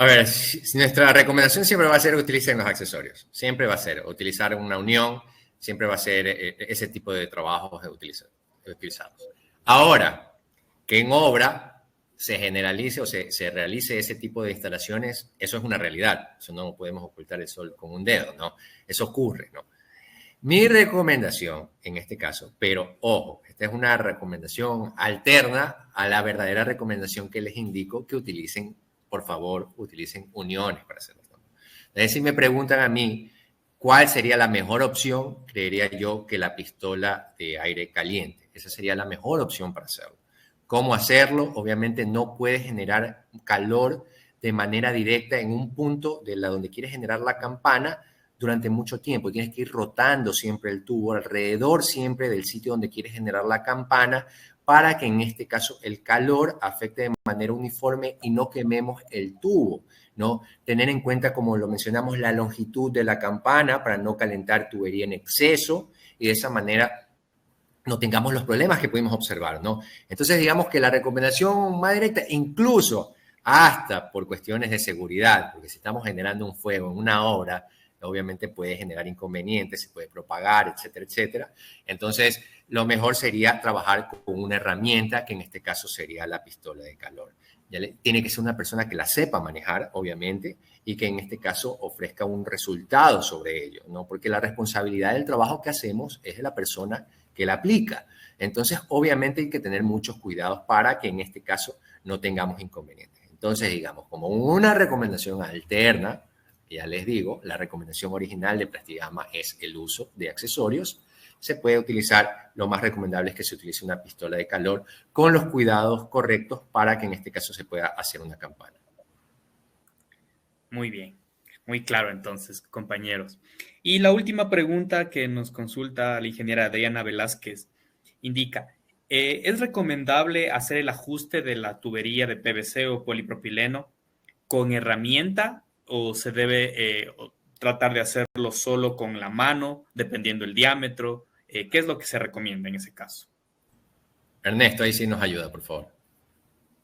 A ver, nuestra recomendación siempre va a ser utilicen los accesorios. Siempre va a ser utilizar una unión, siempre va a ser ese tipo de trabajos utilizados. Ahora, que en obra se generalice o se realice ese tipo de instalaciones, eso es una realidad. Eso no podemos ocultar el sol con un dedo, ¿no? Eso ocurre, ¿no? Mi recomendación en este caso, pero ojo, esta es una recomendación alterna a la verdadera recomendación que les indico que utilicen, por favor, utilicen uniones para hacerlo. Entonces, si me preguntan a mí cuál sería la mejor opción, creería yo que la pistola de aire caliente. Esa sería la mejor opción para hacerlo. ¿Cómo hacerlo? Obviamente no puedes generar calor de manera directa en un punto de donde quieres generar la campana durante mucho tiempo. Tienes que ir rotando siempre el tubo alrededor siempre del sitio donde quieres generar la campana para que en este caso el calor afecte de manera uniforme y no quememos el tubo, ¿no? Tener en cuenta, como lo mencionamos, la longitud de la campana para no calentar tubería en exceso y de esa manera no tengamos los problemas que pudimos observar, ¿no? Entonces, digamos que la recomendación más directa, incluso hasta por cuestiones de seguridad, porque si estamos generando un fuego en una obra, obviamente puede generar inconvenientes, se puede propagar, etcétera, etcétera. Entonces, lo mejor sería trabajar con una herramienta, que en este caso sería la pistola de calor. Tiene que ser una persona que la sepa manejar, obviamente, y que en este caso ofrezca un resultado sobre ello, ¿no? Porque la responsabilidad del trabajo que hacemos es de la persona que la aplica. Entonces, obviamente hay que tener muchos cuidados para que en este caso no tengamos inconvenientes. Entonces, digamos, como una recomendación alterna, ya les digo, la recomendación original de Plastigama es el uso de accesorios. Se puede utilizar, lo más recomendable es que se utilice una pistola de calor con los cuidados correctos para que en este caso se pueda hacer una campana. Muy bien, muy claro entonces, compañeros. Y la última pregunta que nos consulta la ingeniera Adriana Velázquez indica, ¿es recomendable hacer el ajuste de la tubería de PVC o polipropileno con herramienta o se debe tratar de hacerlo solo con la mano, dependiendo del diámetro? ¿Qué es lo que se recomienda en ese caso? Ernesto, ahí sí nos ayuda, por favor.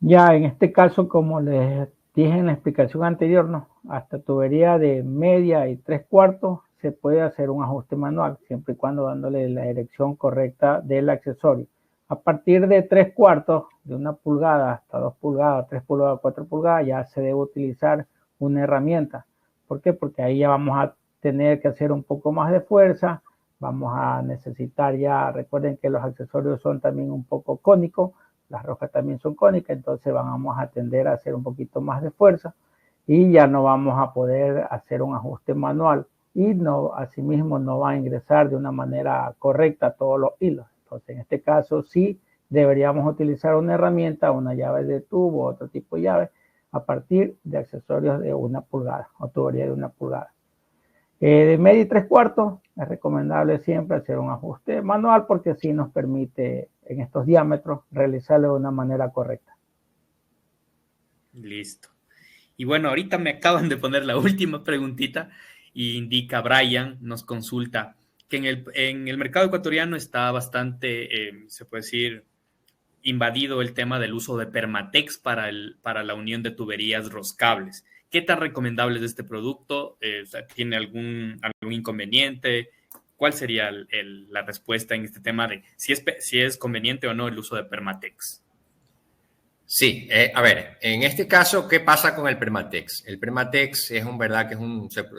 Ya, en este caso, como les dije en la explicación anterior, ¿no? Hasta tubería de media y 3/4 se puede hacer un ajuste manual, siempre y cuando dándole la dirección correcta del accesorio. A partir de 3/4, de 1 pulgada hasta 2 pulgadas, 3 pulgadas, 4 pulgadas, ya se debe utilizar una herramienta. ¿Por qué? Porque ahí ya vamos a tener que hacer un poco más de fuerza, vamos a necesitar ya, recuerden que los accesorios son también un poco cónicos, las roscas también son cónicas, entonces vamos a tender a hacer un poquito más de fuerza y ya no vamos a poder hacer un ajuste manual y no, asimismo no va a ingresar de una manera correcta todos los hilos. Entonces, en este caso sí deberíamos utilizar una herramienta, una llave de tubo, otro tipo de llave, a partir de accesorios de 1 pulgada o tubería de 1 pulgada. De media y 3/4 es recomendable siempre hacer un ajuste manual porque así nos permite en estos diámetros realizarlo de una manera correcta. Listo. Y bueno, ahorita me acaban de poner la última preguntita y indica Brian, nos consulta que en el mercado ecuatoriano está bastante, se puede decir, invadido el tema del uso de Permatex para la unión de tuberías roscables. ¿Qué tan recomendable es este producto? ¿Tiene algún inconveniente? ¿Cuál sería la respuesta en este tema de si es conveniente o no el uso de Permatex? Sí, a ver, en este caso, ¿qué pasa con el Permatex? El Permatex es verdad que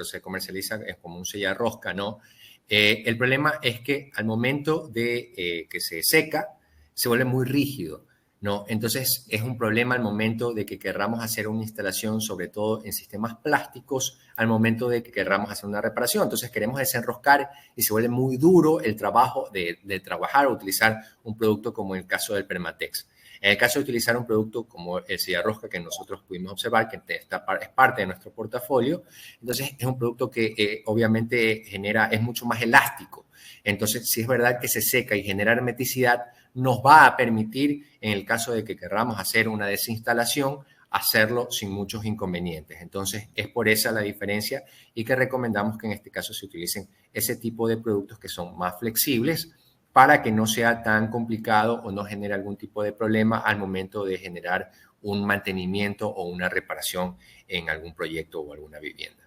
se comercializa es como un sellarrosca, ¿no? El problema es que al momento de que se seca, se vuelve muy rígido, ¿no? Entonces es un problema al momento de que querramos hacer una instalación, sobre todo en sistemas plásticos, al momento de que querramos hacer una reparación. Entonces queremos desenroscar y se vuelve muy duro el trabajo de trabajar o utilizar un producto como el caso del Permatex. En el caso de utilizar un producto como el sellarrosca que nosotros pudimos observar, que es parte de nuestro portafolio, entonces es un producto que obviamente es mucho más elástico. Entonces, si es verdad que se seca y genera hermeticidad, nos va a permitir, en el caso de que querramos hacer una desinstalación, hacerlo sin muchos inconvenientes. Entonces, es por esa la diferencia y que recomendamos que en este caso se utilicen ese tipo de productos que son más flexibles para que no sea tan complicado o no genere algún tipo de problema al momento de generar un mantenimiento o una reparación en algún proyecto o alguna vivienda.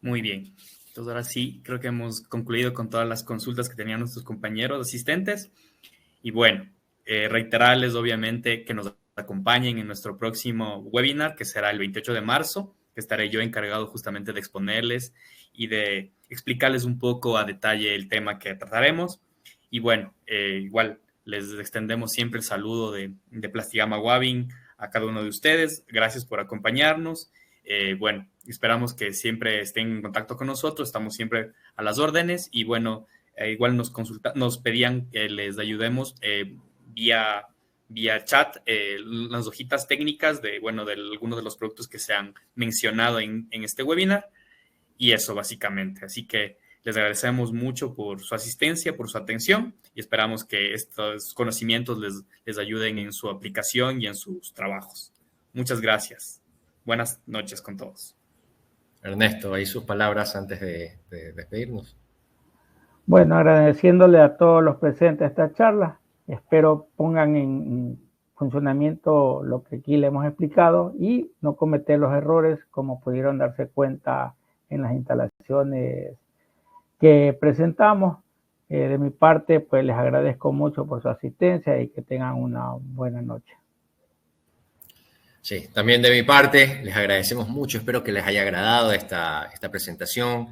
Muy bien. Entonces, ahora sí, creo que hemos concluido con todas las consultas que tenían nuestros compañeros asistentes. Y bueno, reiterarles obviamente que nos acompañen en nuestro próximo webinar, que será el 28 de marzo, que estaré yo encargado justamente de exponerles y de explicarles un poco a detalle el tema que trataremos. Y bueno, igual les extendemos siempre el saludo de Plastigama Wavin a cada uno de ustedes. Gracias por acompañarnos. Bueno, esperamos que siempre estén en contacto con nosotros, estamos siempre a las órdenes y bueno, igual nos pedían que les ayudemos vía chat las hojitas técnicas de algunos de los productos que se han mencionado en este webinar y eso básicamente. Así que les agradecemos mucho por su asistencia, por su atención y esperamos que estos conocimientos les ayuden en su aplicación y en sus trabajos. Muchas gracias. Buenas noches con todos. Ernesto, ahí sus palabras antes de despedirnos. Bueno, agradeciéndole a todos los presentes a esta charla. Espero pongan en funcionamiento lo que aquí le hemos explicado y no cometer los errores como pudieron darse cuenta en las instalaciones que presentamos. De mi parte, pues les agradezco mucho por su asistencia y que tengan una buena noche. Sí, también de mi parte, les agradecemos mucho. Espero que les haya agradado esta presentación.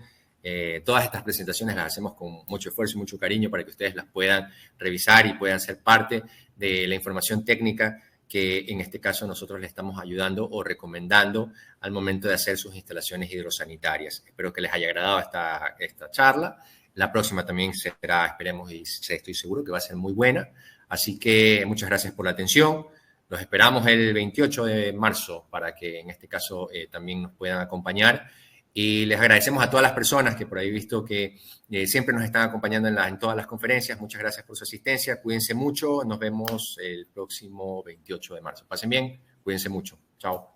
Todas estas presentaciones las hacemos con mucho esfuerzo y mucho cariño para que ustedes las puedan revisar y puedan ser parte de la información técnica que en este caso nosotros les estamos ayudando o recomendando al momento de hacer sus instalaciones hidrosanitarias. Espero que les haya agradado esta charla. La próxima también será, esperemos y estoy seguro que va a ser muy buena. Así que muchas gracias por la atención. Los esperamos el 28 de marzo para que en este caso también nos puedan acompañar. Y les agradecemos a todas las personas que por ahí he visto que siempre nos están acompañando en todas las conferencias. Muchas gracias por su asistencia. Cuídense mucho. Nos vemos el próximo 28 de marzo. Pasen bien. Cuídense mucho. Chao.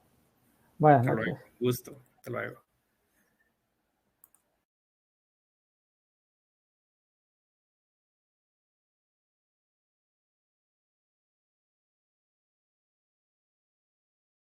Buenas noches. Hasta luego. Gusto. Hasta luego.